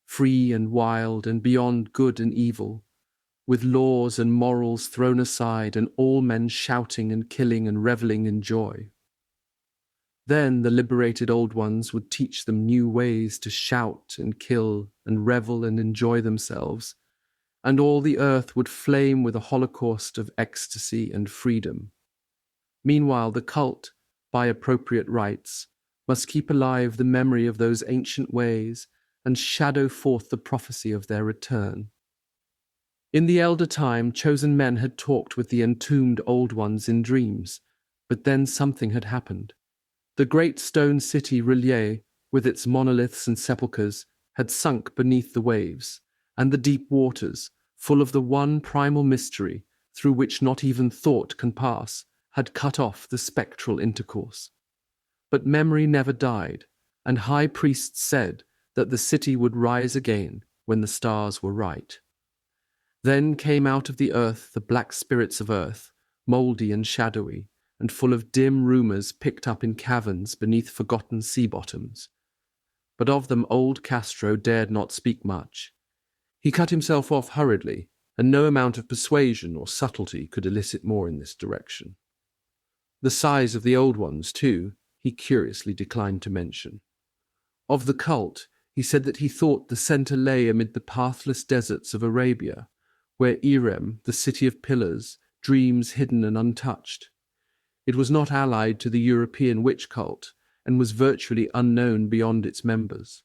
free and wild and beyond good and evil, with laws and morals thrown aside and all men shouting and killing and revelling in joy. Then the liberated old ones would teach them new ways to shout and kill and revel and enjoy themselves, and all the earth would flame with a holocaust of ecstasy and freedom. Meanwhile, the cult, by appropriate rites, must keep alive the memory of those ancient ways and shadow forth the prophecy of their return. In the elder time, chosen men had talked with the entombed old ones in dreams, but then something had happened. The great stone city Hrulye, with its monoliths and sepulchres, had sunk beneath the waves, and the deep waters, full of the one primal mystery through which not even thought can pass, had cut off the spectral intercourse. But memory never died, and high priests said that the city would rise again when the stars were right. Then came out of the earth the black spirits of earth, mouldy and shadowy, and full of dim rumours picked up in caverns beneath forgotten sea bottoms. But of them old Castro dared not speak much. He cut himself off hurriedly, and no amount of persuasion or subtlety could elicit more in this direction. The size of the old ones, too, he curiously declined to mention. Of the cult, he said that he thought the centre lay amid the pathless deserts of Arabia, where Irem, the city of pillars, dreams hidden and untouched. It was not allied to the European witch cult, and was virtually unknown beyond its members.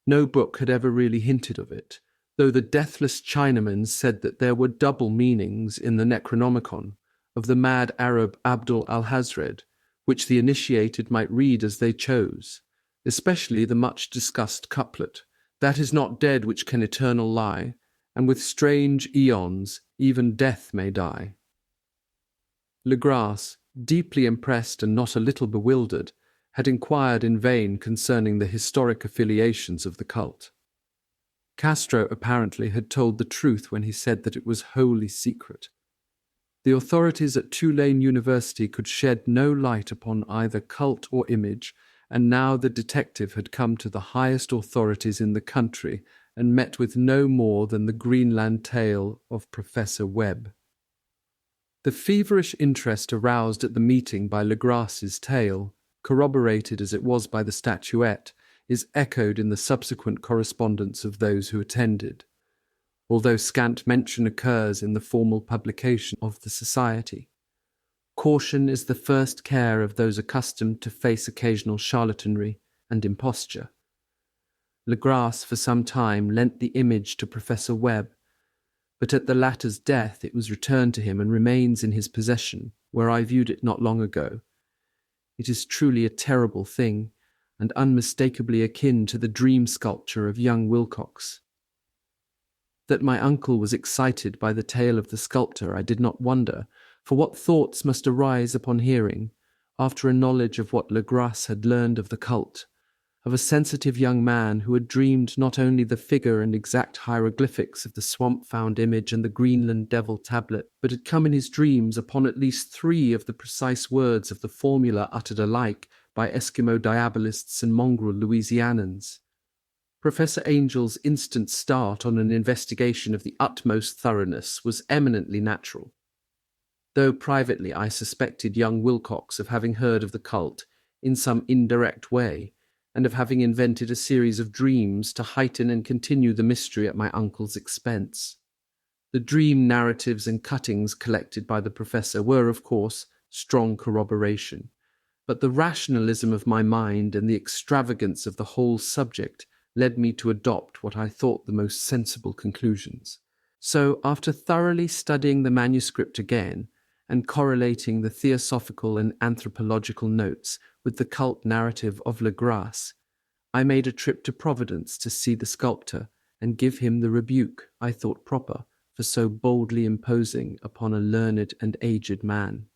No book had ever really hinted of it, though the deathless Chinaman said that there were double meanings in the Necronomicon of the mad Arab Abdul al-Hazred, which the initiated might read as they chose, especially the much-discussed couplet, "That is not dead which can eternal lie, and with strange aeons even death may die." Legras, deeply impressed and not a little bewildered, had inquired in vain concerning the historic affiliations of the cult. Castro apparently had told the truth when he said that it was wholly secret. The authorities at Tulane University could shed no light upon either cult or image, and now the detective had come to the highest authorities in the country and met with no more than the Greenland tale of Professor Webb. The feverish interest aroused at the meeting by Legras's tale, corroborated as it was by the statuette, is echoed in the subsequent correspondence of those who attended, although scant mention occurs in the formal publication of the society. Caution is the first care of those accustomed to face occasional charlatanry and imposture. Legras for some time lent the image to Professor Webb, but at the latter's death it was returned to him and remains in his possession, where I viewed it not long ago. It is truly a terrible thing, and unmistakably akin to the dream sculpture of young Wilcox. That my uncle was excited by the tale of the sculptor I did not wonder, for what thoughts must arise upon hearing, after a knowledge of what Legras had learned of the cult, of a sensitive young man who had dreamed not only the figure and exact hieroglyphics of the swamp-found image and the Greenland devil tablet, but had come in his dreams upon at least 3 of the precise words of the formula uttered alike by Eskimo diabolists and mongrel Louisianans. Professor Angel's instant start on an investigation of the utmost thoroughness was eminently natural. Though privately I suspected young Wilcox of having heard of the cult in some indirect way, and of having invented a series of dreams to heighten and continue the mystery at my uncle's expense. The dream narratives and cuttings collected by the professor were, of course, strong corroboration, but the rationalism of my mind and the extravagance of the whole subject led me to adopt what I thought the most sensible conclusions. So, after thoroughly studying the manuscript again, and correlating the theosophical and anthropological notes with the cult narrative of Legras, I made a trip to Providence to see the sculptor and give him the rebuke I thought proper for so boldly imposing upon a learned and aged man.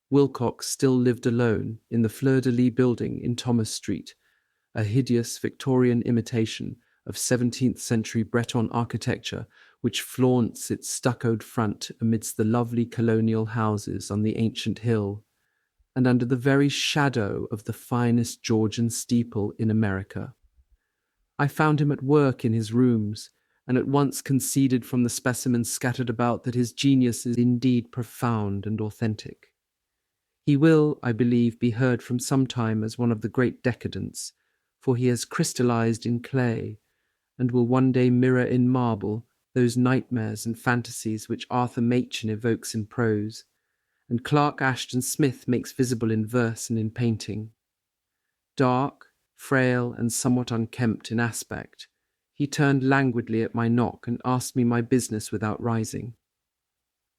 Wilcox still lived alone in the Fleur-de-Lis building in Thomas Street, a hideous Victorian imitation of 17th-century Breton architecture which flaunts its stuccoed front amidst the lovely colonial houses on the ancient hill, and under the very shadow of the finest Georgian steeple in America. I found him at work in his rooms, and at once conceded from the specimens scattered about that his genius is indeed profound and authentic. He will, I believe, be heard from some time as one of the great decadents, for he has crystallized in clay, and will one day mirror in marble those nightmares and fantasies which Arthur Machen evokes in prose, and Clark Ashton Smith makes visible in verse and in painting. Dark, frail, and somewhat unkempt in aspect, he turned languidly at my knock and asked me my business without rising.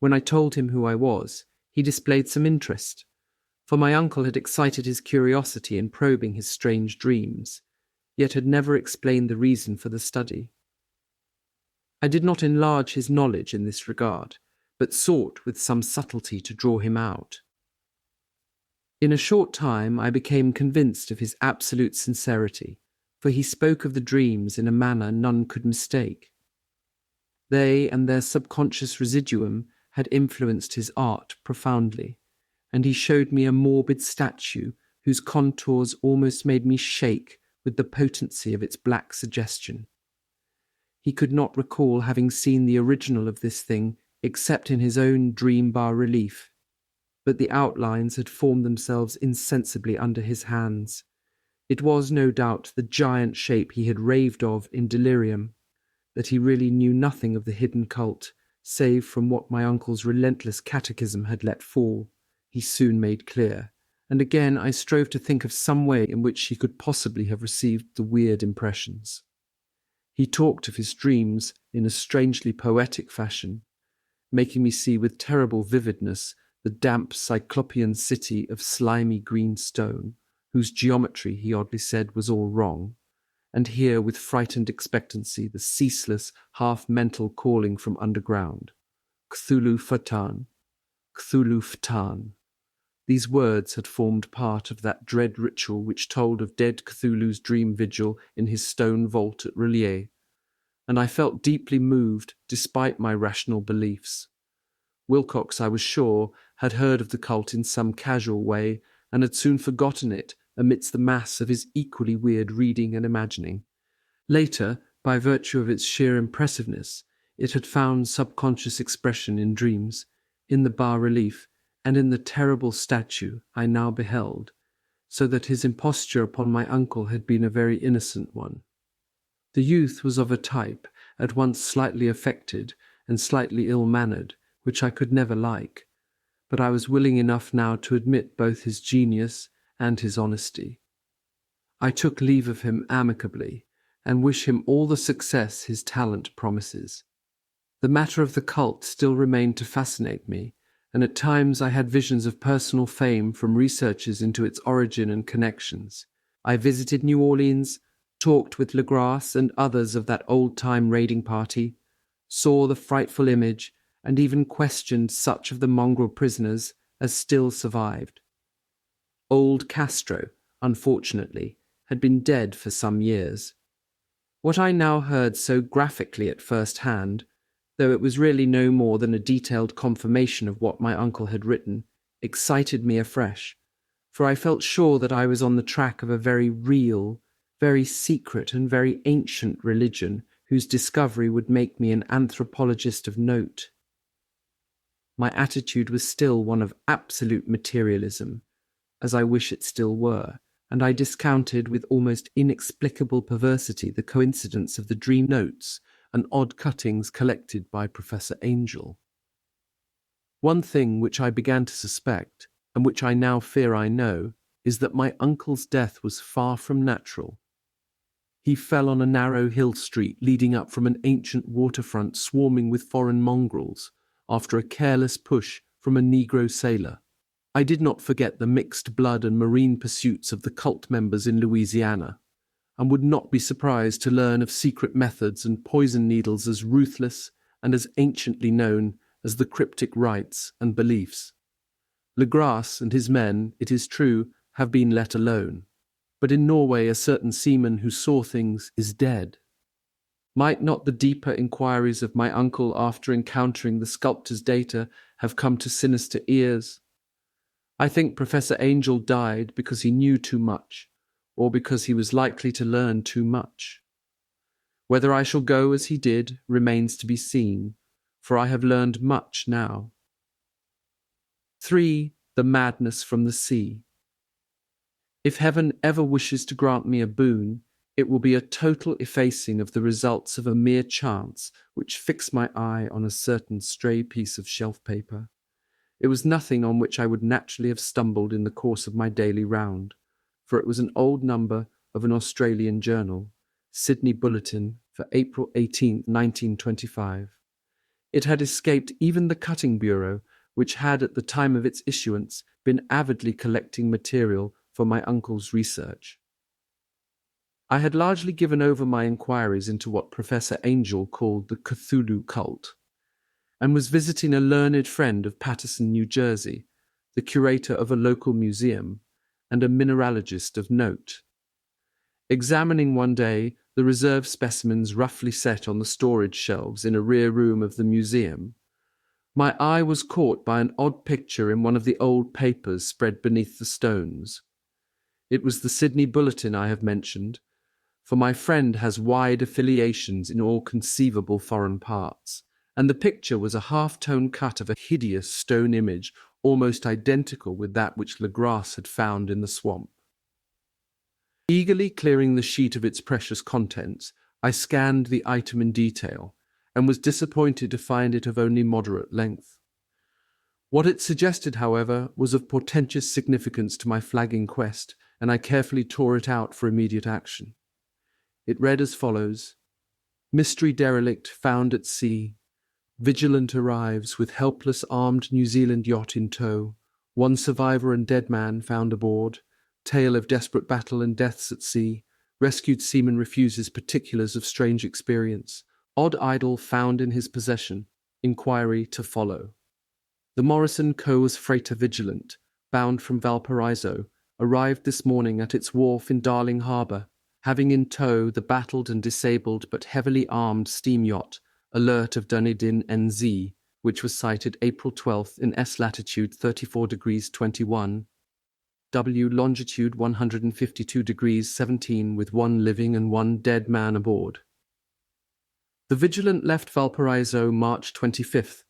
When I told him who I was, he displayed some interest, for my uncle had excited his curiosity in probing his strange dreams, yet had never explained the reason for the study. I did not enlarge his knowledge in this regard, but sought with some subtlety to draw him out. In a short time I became convinced of his absolute sincerity, for he spoke of the dreams in a manner none could mistake. They and their subconscious residuum had influenced his art profoundly, and he showed me a morbid statue whose contours almost made me shake with the potency of its black suggestion. He could not recall having seen the original of this thing except in his own dream bas-relief, but the outlines had formed themselves insensibly under his hands. It was, no doubt, the giant shape he had raved of in delirium, that he really knew nothing of the hidden cult, save from what my uncle's relentless catechism had let fall, he soon made clear, and again I strove to think of some way in which he could possibly have received the weird impressions. He talked of his dreams in a strangely poetic fashion, making me see with terrible vividness the damp cyclopean city of slimy green stone, whose geometry, he oddly said, was all wrong, and hear with frightened expectancy the ceaseless, half-mental calling from underground, Cthulhu Fatan, Cthulhu Ftan. These words had formed part of that dread ritual which told of dead Cthulhu's dream vigil in his stone vault at Relier, and I felt deeply moved despite my rational beliefs. Wilcox, I was sure, had heard of the cult in some casual way, and had soon forgotten it amidst the mass of his equally weird reading and imagining. Later, by virtue of its sheer impressiveness, it had found subconscious expression in dreams, in the bas-relief, and in the terrible statue I now beheld, so that his imposture upon my uncle had been a very innocent one. The youth was of a type, at once slightly affected and slightly ill-mannered, which I could never like, but I was willing enough now to admit both his genius and his honesty. I took leave of him amicably, and wish him all the success his talent promises. The matter of the cult still remained to fascinate me, and at times I had visions of personal fame from researches into its origin and connections. I visited New Orleans, talked with Legras and others of that old-time raiding party, saw the frightful image, and even questioned such of the mongrel prisoners as still survived. Old Castro, unfortunately, had been dead for some years. What I now heard so graphically at first hand, though it was really no more than a detailed confirmation of what my uncle had written, excited me afresh, for I felt sure that I was on the track of a very real, very secret and very ancient religion whose discovery would make me an anthropologist of note. My attitude was still one of absolute materialism, as I wish it still were, and I discounted with almost inexplicable perversity the coincidence of the dream notes and odd cuttings collected by Professor Angel. One thing which I began to suspect, and which I now fear I know, is that my uncle's death was far from natural. He fell on a narrow hill street leading up from an ancient waterfront swarming with foreign mongrels, after a careless push from a Negro sailor. I did not forget the mixed blood and marine pursuits of the cult members in Louisiana, and would not be surprised to learn of secret methods and poison needles as ruthless and as anciently known as the cryptic rites and beliefs. Legras and his men, it is true, have been let alone, but in Norway a certain seaman who saw things is dead. Might not the deeper inquiries of my uncle after encountering the sculptor's data have come to sinister ears? I think Professor Angel died because he knew too much, or because he was likely to learn too much. Whether I shall go as he did remains to be seen, for I have learned much now. 3. The madness from the sea. If heaven ever wishes to grant me a boon, it will be a total effacing of the results of a mere chance which fixed my eye on a certain stray piece of shelf paper. It was nothing on which I would naturally have stumbled in the course of my daily round, for it was an old number of an Australian journal, Sydney Bulletin, for April 18, 1925. It had escaped even the cutting bureau, which had at the time of its issuance been avidly collecting material for my uncle's research. I had largely given over my inquiries into what Professor Angel called the Cthulhu cult, and was visiting a learned friend of Paterson, New Jersey, the curator of a local museum, and a mineralogist of note. Examining one day the reserve specimens roughly set on the storage shelves in a rear room of the museum, my eye was caught by an odd picture in one of the old papers spread beneath the stones. It was the Sydney Bulletin I have mentioned, for my friend has wide affiliations in all conceivable foreign parts, and the picture was a half-tone cut of a hideous stone image almost identical with that which Legras had found in the swamp. Eagerly clearing the sheet of its precious contents, I scanned the item in detail, and was disappointed to find it of only moderate length. What it suggested, however, was of portentous significance to my flagging quest, and I carefully tore it out for immediate action. It read as follows: Mystery derelict found at sea. Vigilant arrives with helpless armed New Zealand yacht in tow. One survivor and dead man found aboard. Tale of desperate battle and deaths at sea. Rescued seaman refuses particulars of strange experience. Odd idol found in his possession. Inquiry to follow. The Morrison Coes freighter Vigilant, bound from Valparaiso, arrived this morning at its wharf in Darling Harbour, having in tow the battled and disabled but heavily armed steam yacht Alert of Dunedin NZ, which was sighted April 12th in S latitude 34 degrees 21, W longitude 152 degrees 17, with one living and one dead man aboard. The Vigilant left Valparaiso March 25th,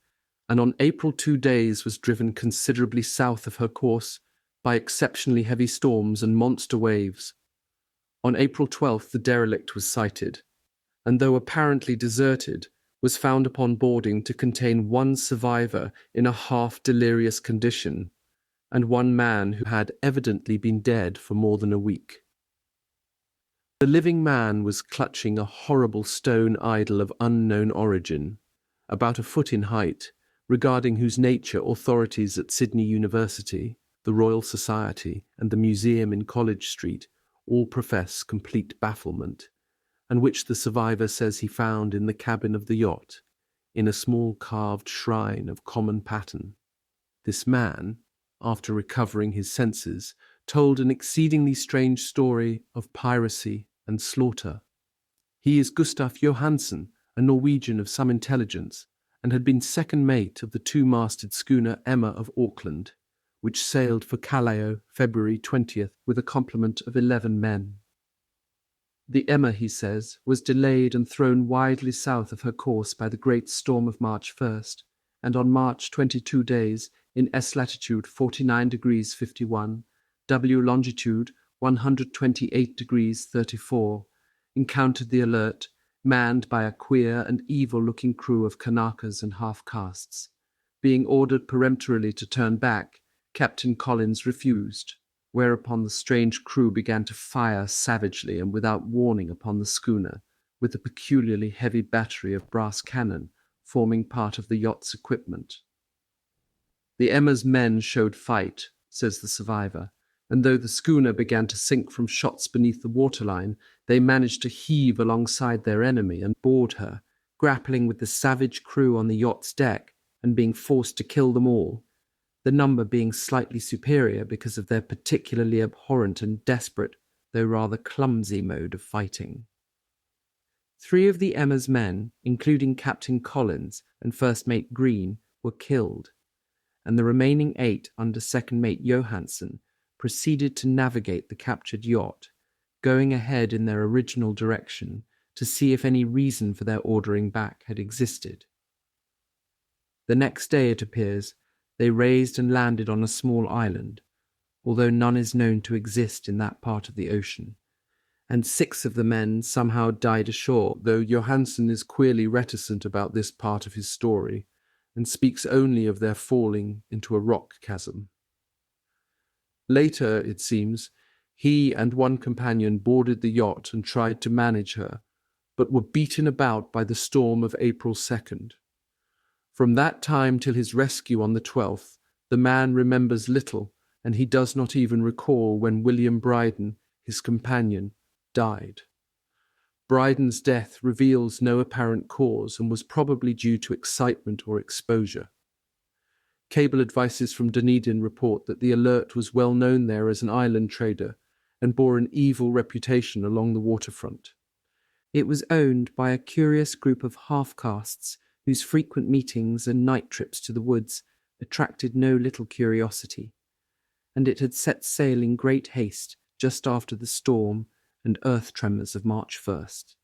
and on April 2 days was driven considerably south of her course by exceptionally heavy storms and monster waves. On April 12th the derelict was sighted, and though apparently deserted, was found upon boarding to contain one survivor in a half-delirious condition and one man who had evidently been dead for more than a week. The living man was clutching a horrible stone idol of unknown origin, about a foot in height, regarding whose nature authorities at Sydney University, the Royal Society, and the Museum in College Street all profess complete bafflement, and which the survivor says he found in the cabin of the yacht, in a small carved shrine of common pattern. This man, after recovering his senses, told an exceedingly strange story of piracy and slaughter. He is Gustaf Johansen, a Norwegian of some intelligence, and had been second mate of the two-masted schooner Emma of Auckland, which sailed for Callao February 20th with a complement of 11 men. The Emma, he says, was delayed and thrown widely south of her course by the great storm of March 1st, and on March 22 days, in S latitude 49 degrees 51, W longitude 128 degrees 34, encountered the Alert, manned by a queer and evil-looking crew of Kanakas and half-castes. Being ordered peremptorily to turn back, Captain Collins refused, whereupon the strange crew began to fire savagely and without warning upon the schooner, with a peculiarly heavy battery of brass cannon forming part of the yacht's equipment. The Emma's men showed fight, says the survivor, and though the schooner began to sink from shots beneath the waterline, they managed to heave alongside their enemy and board her, grappling with the savage crew on the yacht's deck and being forced to kill them all, the number being slightly superior because of their particularly abhorrent and desperate, though rather clumsy mode of fighting. 3 of the Emma's men, including Captain Collins and First Mate Green, were killed, and the remaining 8 under Second Mate Johansen proceeded to navigate the captured yacht, going ahead in their original direction to see if any reason for their ordering back had existed. The next day, it appears, they raised and landed on a small island, although none is known to exist in that part of the ocean, and 6 of the men somehow died ashore, though Johansen is queerly reticent about this part of his story, and speaks only of their falling into a rock chasm. Later, it seems, he and one companion boarded the yacht and tried to manage her, but were beaten about by the storm of April 2nd. From that time till his rescue on the 12th, the man remembers little, and he does not even recall when William Bryden, his companion, died. Bryden's death reveals no apparent cause and was probably due to excitement or exposure. Cable advices from Dunedin report that the Alert was well known there as an island trader and bore an evil reputation along the waterfront. It was owned by a curious group of half-castes whose frequent meetings and night trips to the woods attracted no little curiosity, and it had set sail in great haste just after the storm and earth tremors of March 1st.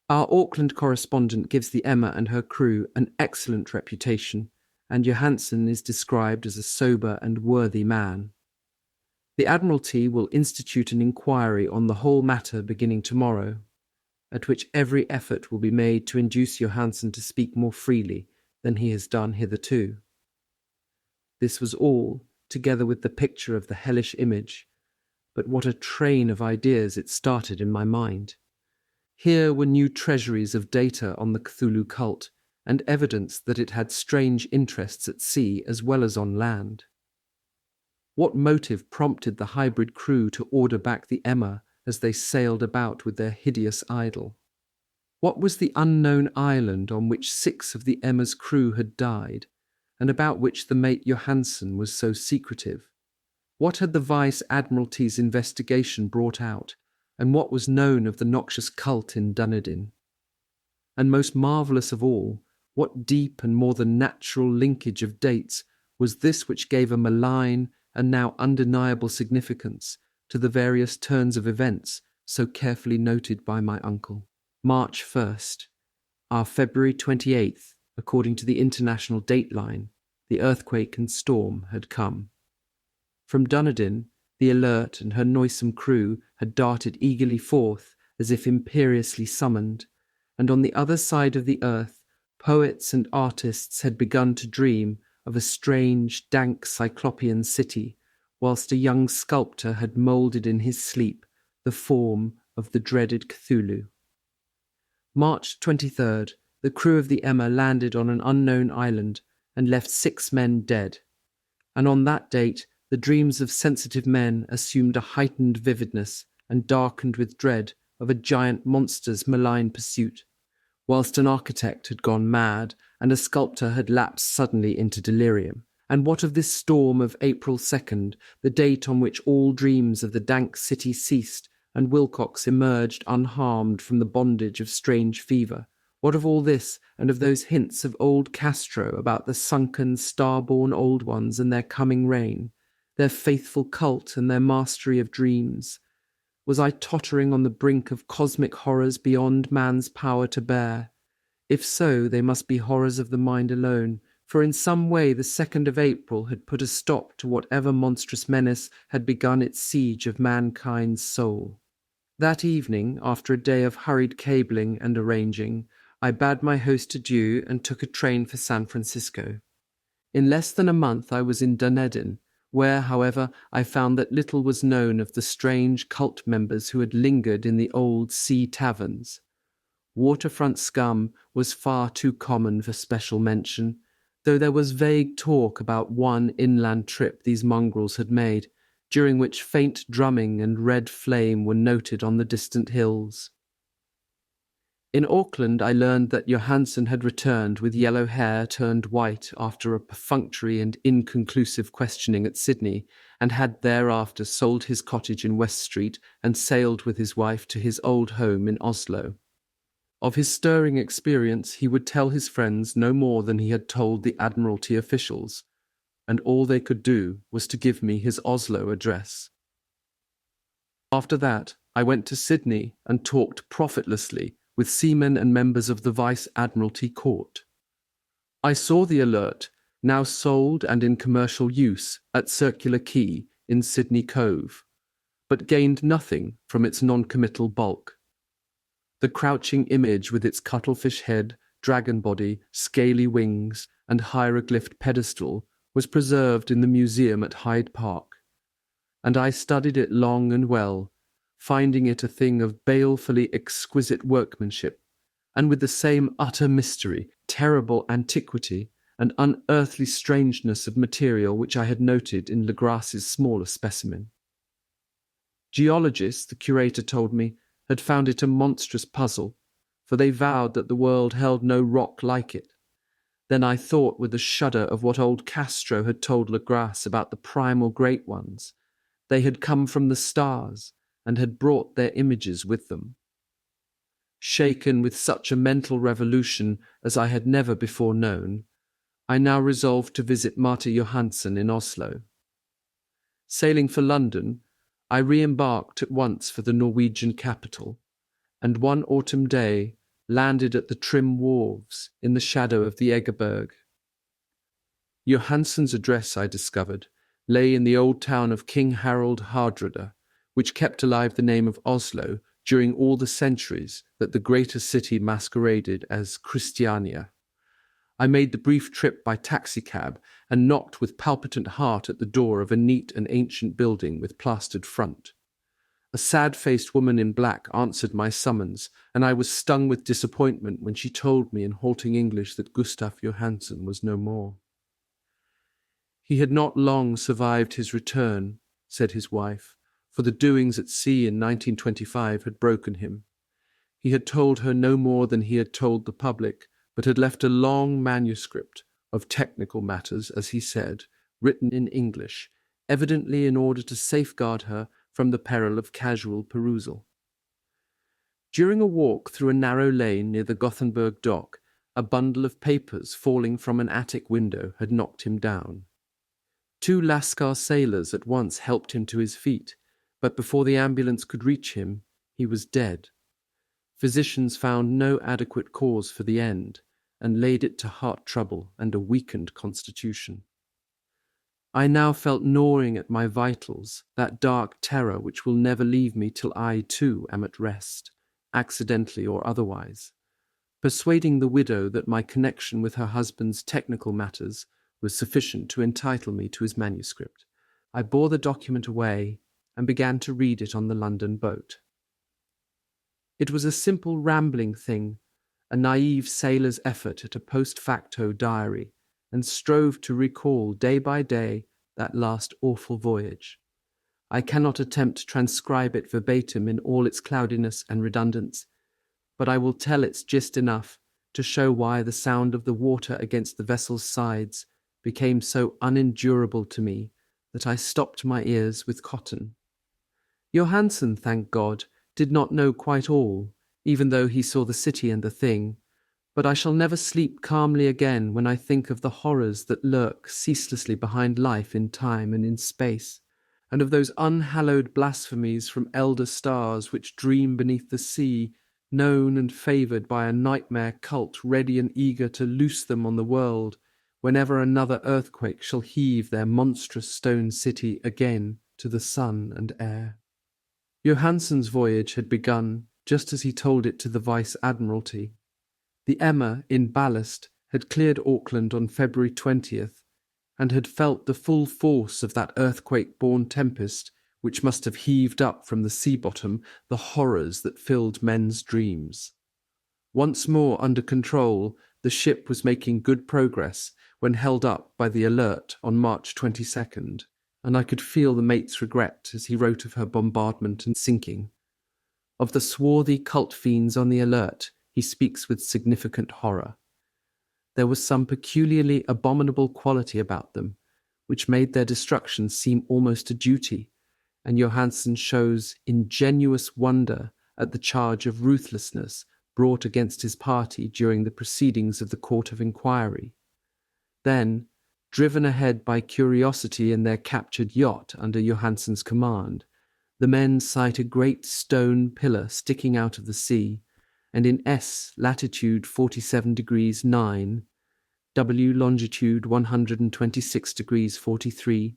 Our Auckland correspondent gives the Emma and her crew an excellent reputation, and Johansen is described as a sober and worthy man. The Admiralty will institute an inquiry on the whole matter beginning tomorrow, at which every effort will be made to induce Johansen to speak more freely than he has done hitherto. This was all, together with the picture of the hellish image, but what a train of ideas it started in my mind. Here were new treasuries of data on the Cthulhu cult, and evidence that it had strange interests at sea as well as on land. What motive prompted the hybrid crew to order back the Emma as they sailed about with their hideous idol? What was the unknown island on which 6 of the Emma's crew had died, and about which the mate Johansen was so secretive? What had the Vice Admiralty's investigation brought out, and what was known of the noxious cult in Dunedin? And most marvellous of all, what deep and more than natural linkage of dates was this which gave a malign and now undeniable significance to the various turns of events so carefully noted by my uncle. March 1st. Our February 28th, according to the international dateline, the earthquake and storm had come. From Dunedin, the Alert and her noisome crew had darted eagerly forth as if imperiously summoned, and on the other side of the earth, poets and artists had begun to dream of a strange, dank cyclopean city, whilst a young sculptor had moulded in his sleep the form of the dreaded Cthulhu. March 23rd, the crew of the Emma landed on an unknown island and left 6 men dead. And on that date, the dreams of sensitive men assumed a heightened vividness and darkened with dread of a giant monster's malign pursuit, whilst an architect had gone mad and a sculptor had lapsed suddenly into delirium. And what of this storm of April 2nd, the date on which all dreams of the dank city ceased and Wilcox emerged unharmed from the bondage of strange fever? What of all this, and of those hints of old Castro about the sunken, star-born old ones and their coming reign, their faithful cult and their mastery of dreams? Was I tottering on the brink of cosmic horrors beyond man's power to bear? If so, they must be horrors of the mind alone, for in some way the 2nd of April had put a stop to whatever monstrous menace had begun its siege of mankind's soul. That evening, after a day of hurried cabling and arranging, I bade my host adieu and took a train for San Francisco. In less than a month I was in Dunedin, where, however, I found that little was known of the strange cult members who had lingered in the old sea taverns. Waterfront scum was far too common for special mention, though there was vague talk about one inland trip these mongrels had made, during which faint drumming and red flame were noted on the distant hills. In Auckland, I learned that Johansen had returned with yellow hair turned white after a perfunctory and inconclusive questioning at Sydney, and had thereafter sold his cottage in West Street and sailed with his wife to his old home in Oslo. Of his stirring experience, he would tell his friends no more than he had told the Admiralty officials, and all they could do was to give me his Oslo address. After that, I went to Sydney and talked profitlessly with seamen and members of the Vice Admiralty Court. I saw the Alert, now sold and in commercial use, at Circular Quay in Sydney Cove, but gained nothing from its non-committal bulk. The crouching image with its cuttlefish head, dragon body, scaly wings, and hieroglyphed pedestal was preserved in the museum at Hyde Park, and I studied it long and well, finding it a thing of balefully exquisite workmanship, and with the same utter mystery, terrible antiquity, and unearthly strangeness of material which I had noted in Legras's smaller specimen. Geologists, the curator told me, had found it a monstrous puzzle, for they vowed that the world held no rock like it. Then I thought with a shudder of what old Castro had told Legras about the primal great ones. They had come from the stars, and had brought their images with them. Shaken with such a mental revolution as I had never before known, I now resolved to visit Martha Johansen in Oslo. Sailing for London, I re-embarked at once for the Norwegian capital, and one autumn day landed at the trim wharves in the shadow of the Egerberg. Johansen's address, I discovered, lay in the old town of King Harald Hardrada, which kept alive the name of Oslo during all the centuries that the greater city masqueraded as Christiania. I made the brief trip by taxicab and knocked with palpitant heart at the door of a neat and ancient building with plastered front. A sad-faced woman in black answered my summons, and I was stung with disappointment when she told me in halting English that Gustav Johansen was no more. He had not long survived his return, said his wife, for the doings at sea in 1925 had broken him. He had told her no more than he had told the public, but had left a long manuscript of technical matters, as he said, written in English, evidently in order to safeguard her from the peril of casual perusal. During a walk through a narrow lane near the Gothenburg dock, a bundle of papers falling from an attic window had knocked him down. 2 Lascar sailors at once helped him to his feet, but before the ambulance could reach him, he was dead. Physicians found no adequate cause for the end, and laid it to heart trouble and a weakened constitution. I now felt gnawing at my vitals, that dark terror which will never leave me till I, too, am at rest, accidentally or otherwise. Persuading the widow that my connection with her husband's technical matters was sufficient to entitle me to his manuscript, I bore the document away and began to read it on the London boat. It was a simple rambling thing, a naive sailor's effort at a post facto diary, and strove to recall day by day that last awful voyage. I cannot attempt to transcribe it verbatim in all its cloudiness and redundance, but I will tell its gist enough to show why the sound of the water against the vessel's sides became so unendurable to me that I stopped my ears with cotton. Johansen, thank God, did not know quite all, even though he saw the city and the thing, but I shall never sleep calmly again when I think of the horrors that lurk ceaselessly behind life in time and in space, and of those unhallowed blasphemies from elder stars which dream beneath the sea, known and favoured by a nightmare cult ready and eager to loose them on the world whenever another earthquake shall heave their monstrous stone city again to the sun and air. Johansen's voyage had begun just as he told it to the Vice-Admiralty. The Emma, in ballast, had cleared Auckland on February 20th, and had felt the full force of that earthquake-born tempest which must have heaved up from the sea-bottom the horrors that filled men's dreams. Once more under control, the ship was making good progress when held up by the Alert on March 22nd, and I could feel the mate's regret as he wrote of her bombardment and sinking. Of the swarthy cult fiends on the Alert, he speaks with significant horror. There was some peculiarly abominable quality about them, which made their destruction seem almost a duty, and Johansen shows ingenuous wonder at the charge of ruthlessness brought against his party during the proceedings of the Court of Inquiry. Then, driven ahead by curiosity in their captured yacht under Johansen's command, the men sight a great stone pillar sticking out of the sea, and in S latitude 47 degrees 9, W longitude 126 degrees 43,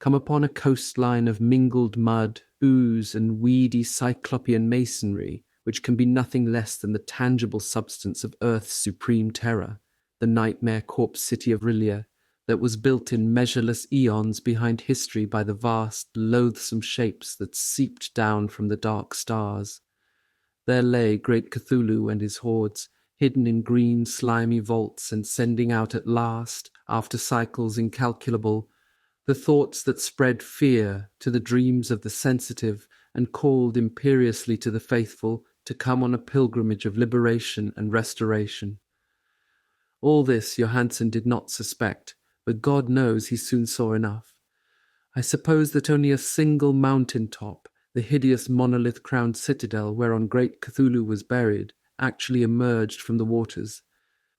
come upon a coastline of mingled mud, ooze, and weedy cyclopean masonry, which can be nothing less than the tangible substance of Earth's supreme terror, the nightmare corpse city of Rilia, that was built in measureless eons behind history by the vast, loathsome shapes that seeped down from the dark stars. There lay great Cthulhu and his hordes, hidden in green, slimy vaults and sending out at last, after cycles incalculable, the thoughts that spread fear to the dreams of the sensitive and called imperiously to the faithful to come on a pilgrimage of liberation and restoration. All this Johansen did not suspect, but God knows he soon saw enough. I suppose that only a single mountain top, the hideous monolith-crowned citadel whereon great Cthulhu was buried, actually emerged from the waters.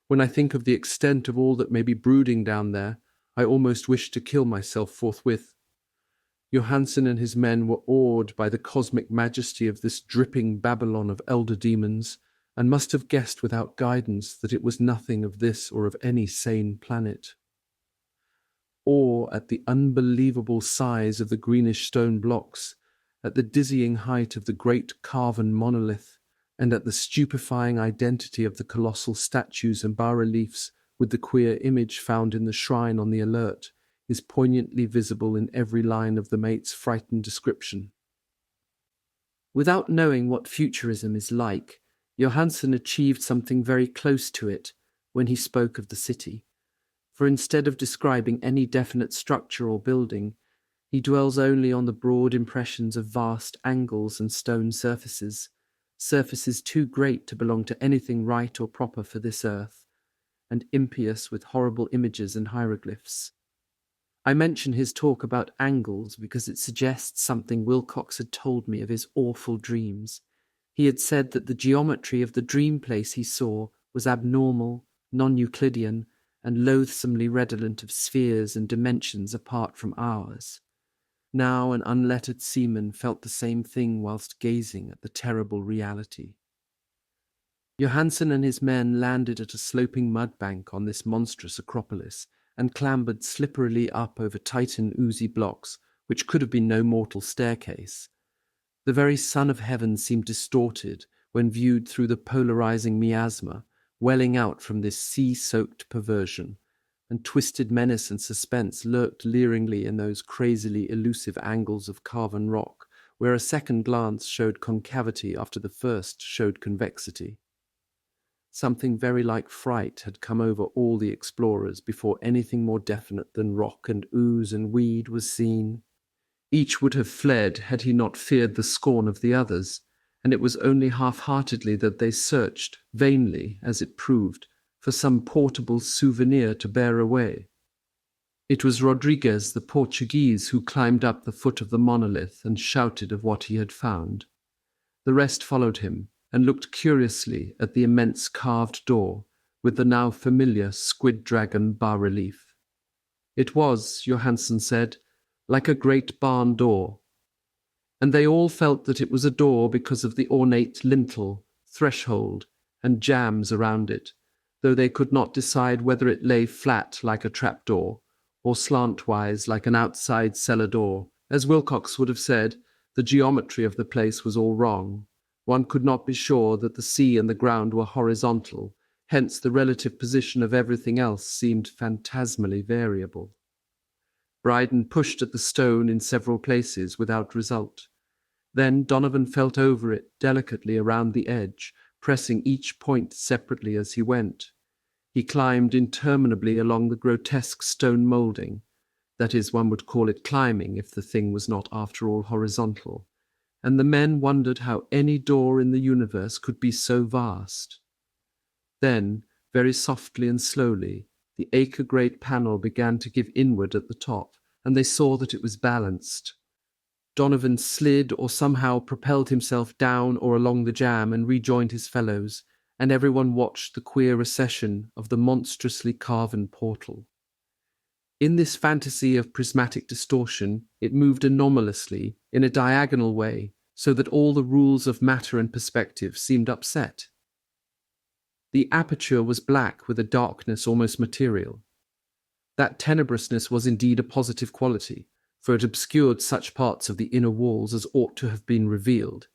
When I think of the extent of all that may be brooding down there, I almost wish to kill myself forthwith. Johansen and his men were awed by the cosmic majesty of this dripping Babylon of elder demons, and must have guessed without guidance that it was nothing of this or of any sane planet. Awe at the unbelievable size of the greenish stone blocks, at the dizzying height of the great carven monolith, and at the stupefying identity of the colossal statues and bas-reliefs with the queer image found in the shrine on the Alert, is poignantly visible in every line of the mate's frightened description. Without knowing what futurism is like, Johansen achieved something very close to it when he spoke of the city, for instead of describing any definite structure or building, he dwells only on the broad impressions of vast angles and stone surfaces, surfaces too great to belong to anything right or proper for this earth, and impious with horrible images and hieroglyphs. I mention his talk about angles because it suggests something Wilcox had told me of his awful dreams. He had said that the geometry of the dream place he saw was abnormal, non-Euclidean, and loathsomely redolent of spheres and dimensions apart from ours. Now an unlettered seaman felt the same thing whilst gazing at the terrible reality. Johansen and his men landed at a sloping mud bank on this monstrous acropolis, and clambered slipperily up over Titan oozy blocks, which could have been no mortal staircase. The very sun of heaven seemed distorted when viewed through the polarizing miasma, welling out from this sea-soaked perversion, and twisted menace and suspense lurked leeringly in those crazily elusive angles of carven rock, where a second glance showed concavity after the first showed convexity. Something very like fright had come over all the explorers before anything more definite than rock and ooze and weed was seen. Each would have fled had he not feared the scorn of the others, and it was only half-heartedly that they searched, vainly, as it proved, for some portable souvenir to bear away. It was Rodriguez the Portuguese who climbed up the foot of the monolith and shouted of what he had found. The rest followed him, and looked curiously at the immense carved door, with the now familiar squid dragon bas-relief. It was, Johansen said, like a great barn door, and they all felt that it was a door because of the ornate lintel, threshold, and jambs around it, though they could not decide whether it lay flat like a trapdoor, or slantwise like an outside cellar door. As Wilcox would have said, the geometry of the place was all wrong. One could not be sure that the sea and the ground were horizontal, hence the relative position of everything else seemed phantasmally variable. Bryden pushed at the stone in several places without result. Then Donovan felt over it delicately around the edge, pressing each point separately as he went. He climbed interminably along the grotesque stone moulding. That is, one would call it climbing if the thing was not after all horizontal. And the men wondered how any door in the universe could be so vast. Then, very softly and slowly, the acre-great panel began to give inward at the top, and they saw that it was balanced. Donovan slid or somehow propelled himself down or along the jamb and rejoined his fellows, and everyone watched the queer recession of the monstrously carven portal. In this fantasy of prismatic distortion, it moved anomalously, in a diagonal way, so that all the rules of matter and perspective seemed upset. The aperture was black with a darkness almost material. That tenebrousness was indeed a positive quality, for it obscured such parts of the inner walls as ought to have been revealed,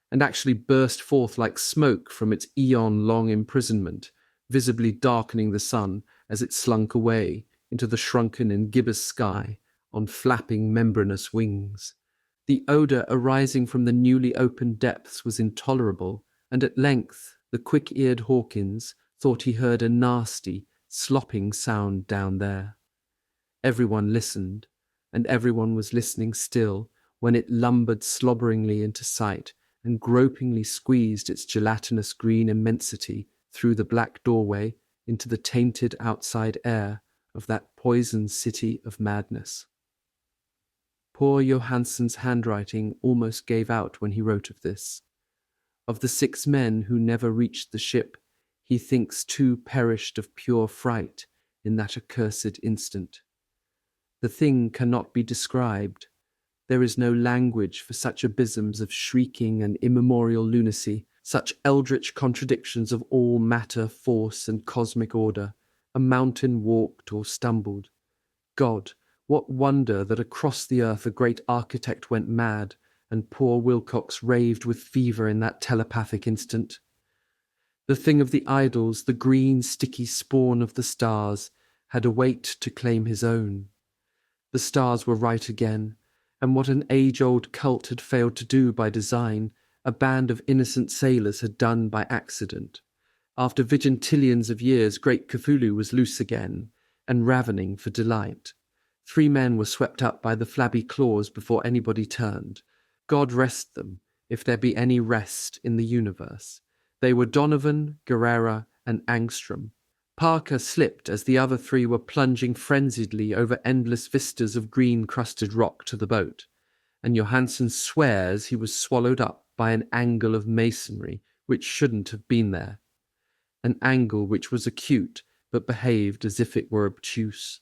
and actually burst forth like smoke from its eon-long imprisonment, visibly darkening the sun as it slunk away into the shrunken and gibbous sky on flapping membranous wings. The odour arising from the newly opened depths was intolerable, and at length the quick-eared Hawkins thought he heard a nasty, slopping sound down there. Everyone listened, and everyone was listening still when it lumbered slobberingly into sight and gropingly squeezed its gelatinous green immensity through the black doorway into the tainted outside air of that poisoned city of madness. Poor Johansen's handwriting almost gave out when he wrote of this. Of the 6 men who never reached the ship, he thinks 2 perished of pure fright in that accursed instant. The thing cannot be described. There is no language for such abysms of shrieking and immemorial lunacy, such eldritch contradictions of all matter, force, and cosmic order. A mountain walked or stumbled. God, what wonder that across the earth a great architect went mad, and poor Wilcox raved with fever in that telepathic instant. The thing of the idols, the green, sticky spawn of the stars, had awaked to claim his own. The stars were right again, and what an age-old cult had failed to do by design, a band of innocent sailors had done by accident. After vigintillions of years, great Cthulhu was loose again, and ravening for delight. 3 men were swept up by the flabby claws before anybody turned. God rest them, if there be any rest in the universe. They were Donovan, Guerrera, and Angstrom. Parker slipped as the other 3 were plunging frenziedly over endless vistas of green-crusted rock to the boat, and Johansen swears he was swallowed up by an angle of masonry which shouldn't have been there. An angle which was acute, but behaved as if it were obtuse.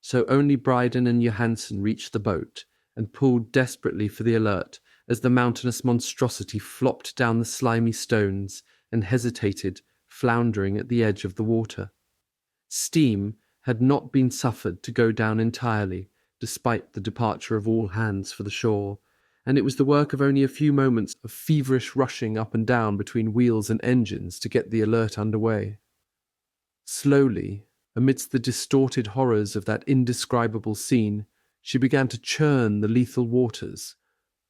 So only Bryden and Johansen reached the boat, and pulled desperately for the Alert as the mountainous monstrosity flopped down the slimy stones and hesitated, floundering at the edge of the water. Steam had not been suffered to go down entirely, despite the departure of all hands for the shore, and it was the work of only a few moments of feverish rushing up and down between wheels and engines to get the alert underway. Slowly, amidst the distorted horrors of that indescribable scene, she began to churn the lethal waters,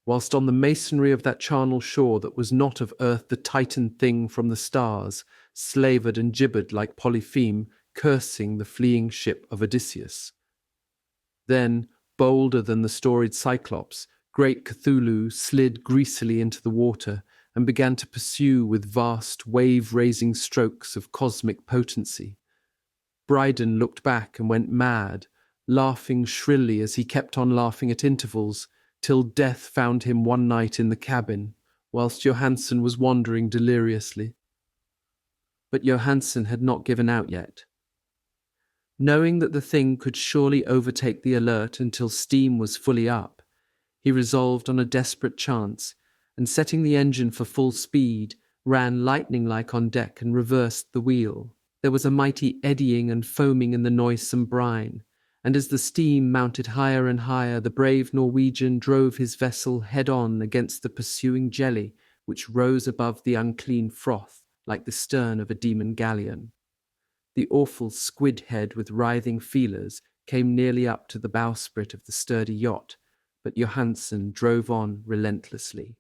whilst on the masonry of that charnel shore that was not of earth the Titan thing from the stars, slavered and gibbered like Polypheme, cursing the fleeing ship of Odysseus. Then, bolder than the storied Cyclops, great Cthulhu slid greasily into the water and began to pursue with vast wave-raising strokes of cosmic potency. Bryden looked back and went mad, laughing shrilly as he kept on laughing at intervals, till death found him one night in the cabin, whilst Johansen was wandering deliriously. But Johansen had not given out yet. Knowing that the thing could surely overtake the alert until steam was fully up, he resolved on a desperate chance, and setting the engine for full speed, ran lightning-like on deck and reversed the wheel. There was a mighty eddying and foaming in the noisome brine, and as the steam mounted higher and higher, the brave Norwegian drove his vessel head-on against the pursuing jelly, which rose above the unclean froth like the stern of a demon galleon. The awful squid head with writhing feelers came nearly up to the bowsprit of the sturdy yacht, but Johansen drove on relentlessly.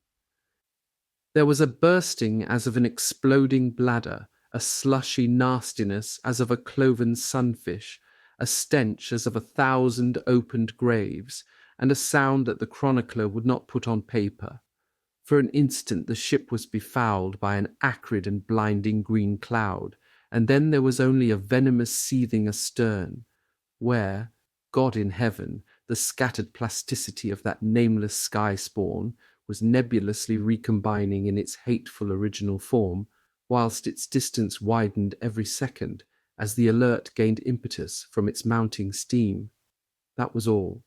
There was a bursting as of an exploding bladder, a slushy nastiness as of a cloven sunfish, a stench as of 1,000 opened graves, and a sound that the chronicler would not put on paper. For an instant the ship was befouled by an acrid and blinding green cloud, and then there was only a venomous seething astern, where, God in heaven, the scattered plasticity of that nameless sky spawn was nebulously recombining in its hateful original form, whilst its distance widened every second as the alert gained impetus from its mounting steam. That was all.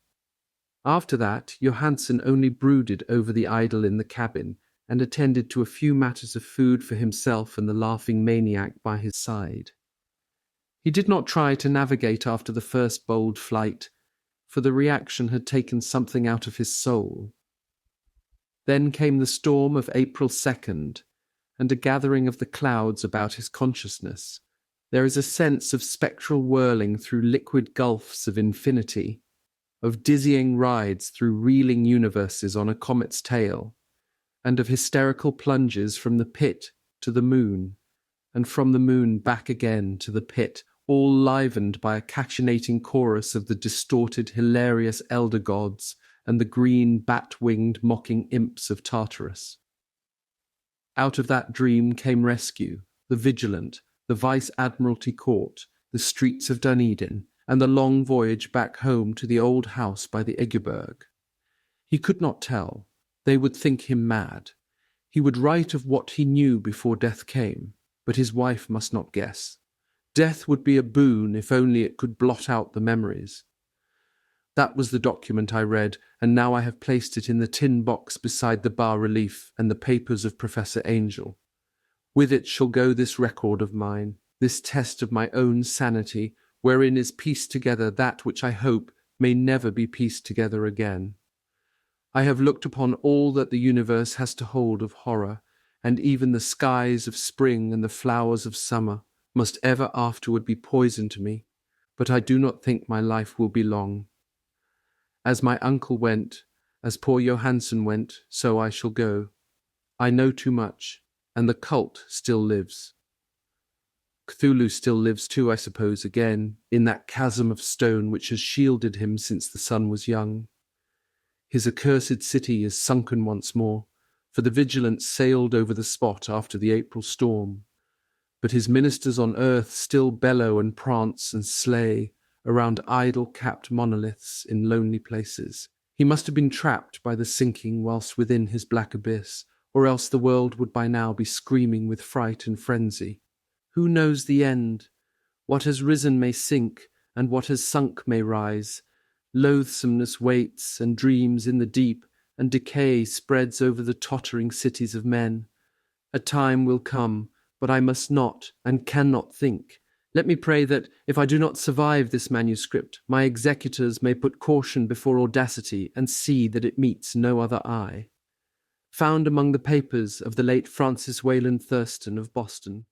After that, Johansen only brooded over the idol in the cabin and attended to a few matters of food for himself and the laughing maniac by his side. He did not try to navigate after the first bold flight, for the reaction had taken something out of his soul. Then came the storm of April 2nd, and a gathering of the clouds about his consciousness. There is a sense of spectral whirling through liquid gulfs of infinity, of dizzying rides through reeling universes on a comet's tail, and of hysterical plunges from the pit to the moon, and from the moon back again to the pit, all livened by a cachinnating chorus of the distorted, hilarious elder gods and the green, bat-winged, mocking imps of Tartarus. Out of that dream came rescue, the Vigilant, the Vice-Admiralty Court, the streets of Dunedin, and the long voyage back home to the old house by the Egeberg. He could not tell. They would think him mad. He would write of what he knew before death came, but his wife must not guess. Death would be a boon if only it could blot out the memories. That was the document I read, and now I have placed it in the tin box beside the bas-relief and the papers of Professor Angel. With it shall go this record of mine, this test of my own sanity, wherein is pieced together that which I hope may never be pieced together again. I have looked upon all that the universe has to hold of horror, and even the skies of spring and the flowers of summer must ever afterward be poison to me, but I do not think my life will be long. As my uncle went, as poor Johansen went, so I shall go. I know too much, and the cult still lives. Cthulhu still lives too, I suppose, again, in that chasm of stone which has shielded him since the sun was young. His accursed city is sunken once more, for the Vigilant sailed over the spot after the April storm. But his ministers on earth still bellow and prance and slay around idol-capped monoliths in lonely places. He must have been trapped by the sinking whilst within his black abyss, or else the world would by now be screaming with fright and frenzy. Who knows the end? What has risen may sink, and what has sunk may rise. Loathsomeness waits and dreams in the deep, and decay spreads over the tottering cities of men. A time will come, but I must not and cannot think, Let me pray that, if I do not survive this manuscript, my executors may put caution before audacity and see that it meets no other eye. Found among the papers of the late Francis Wayland Thurston of Boston.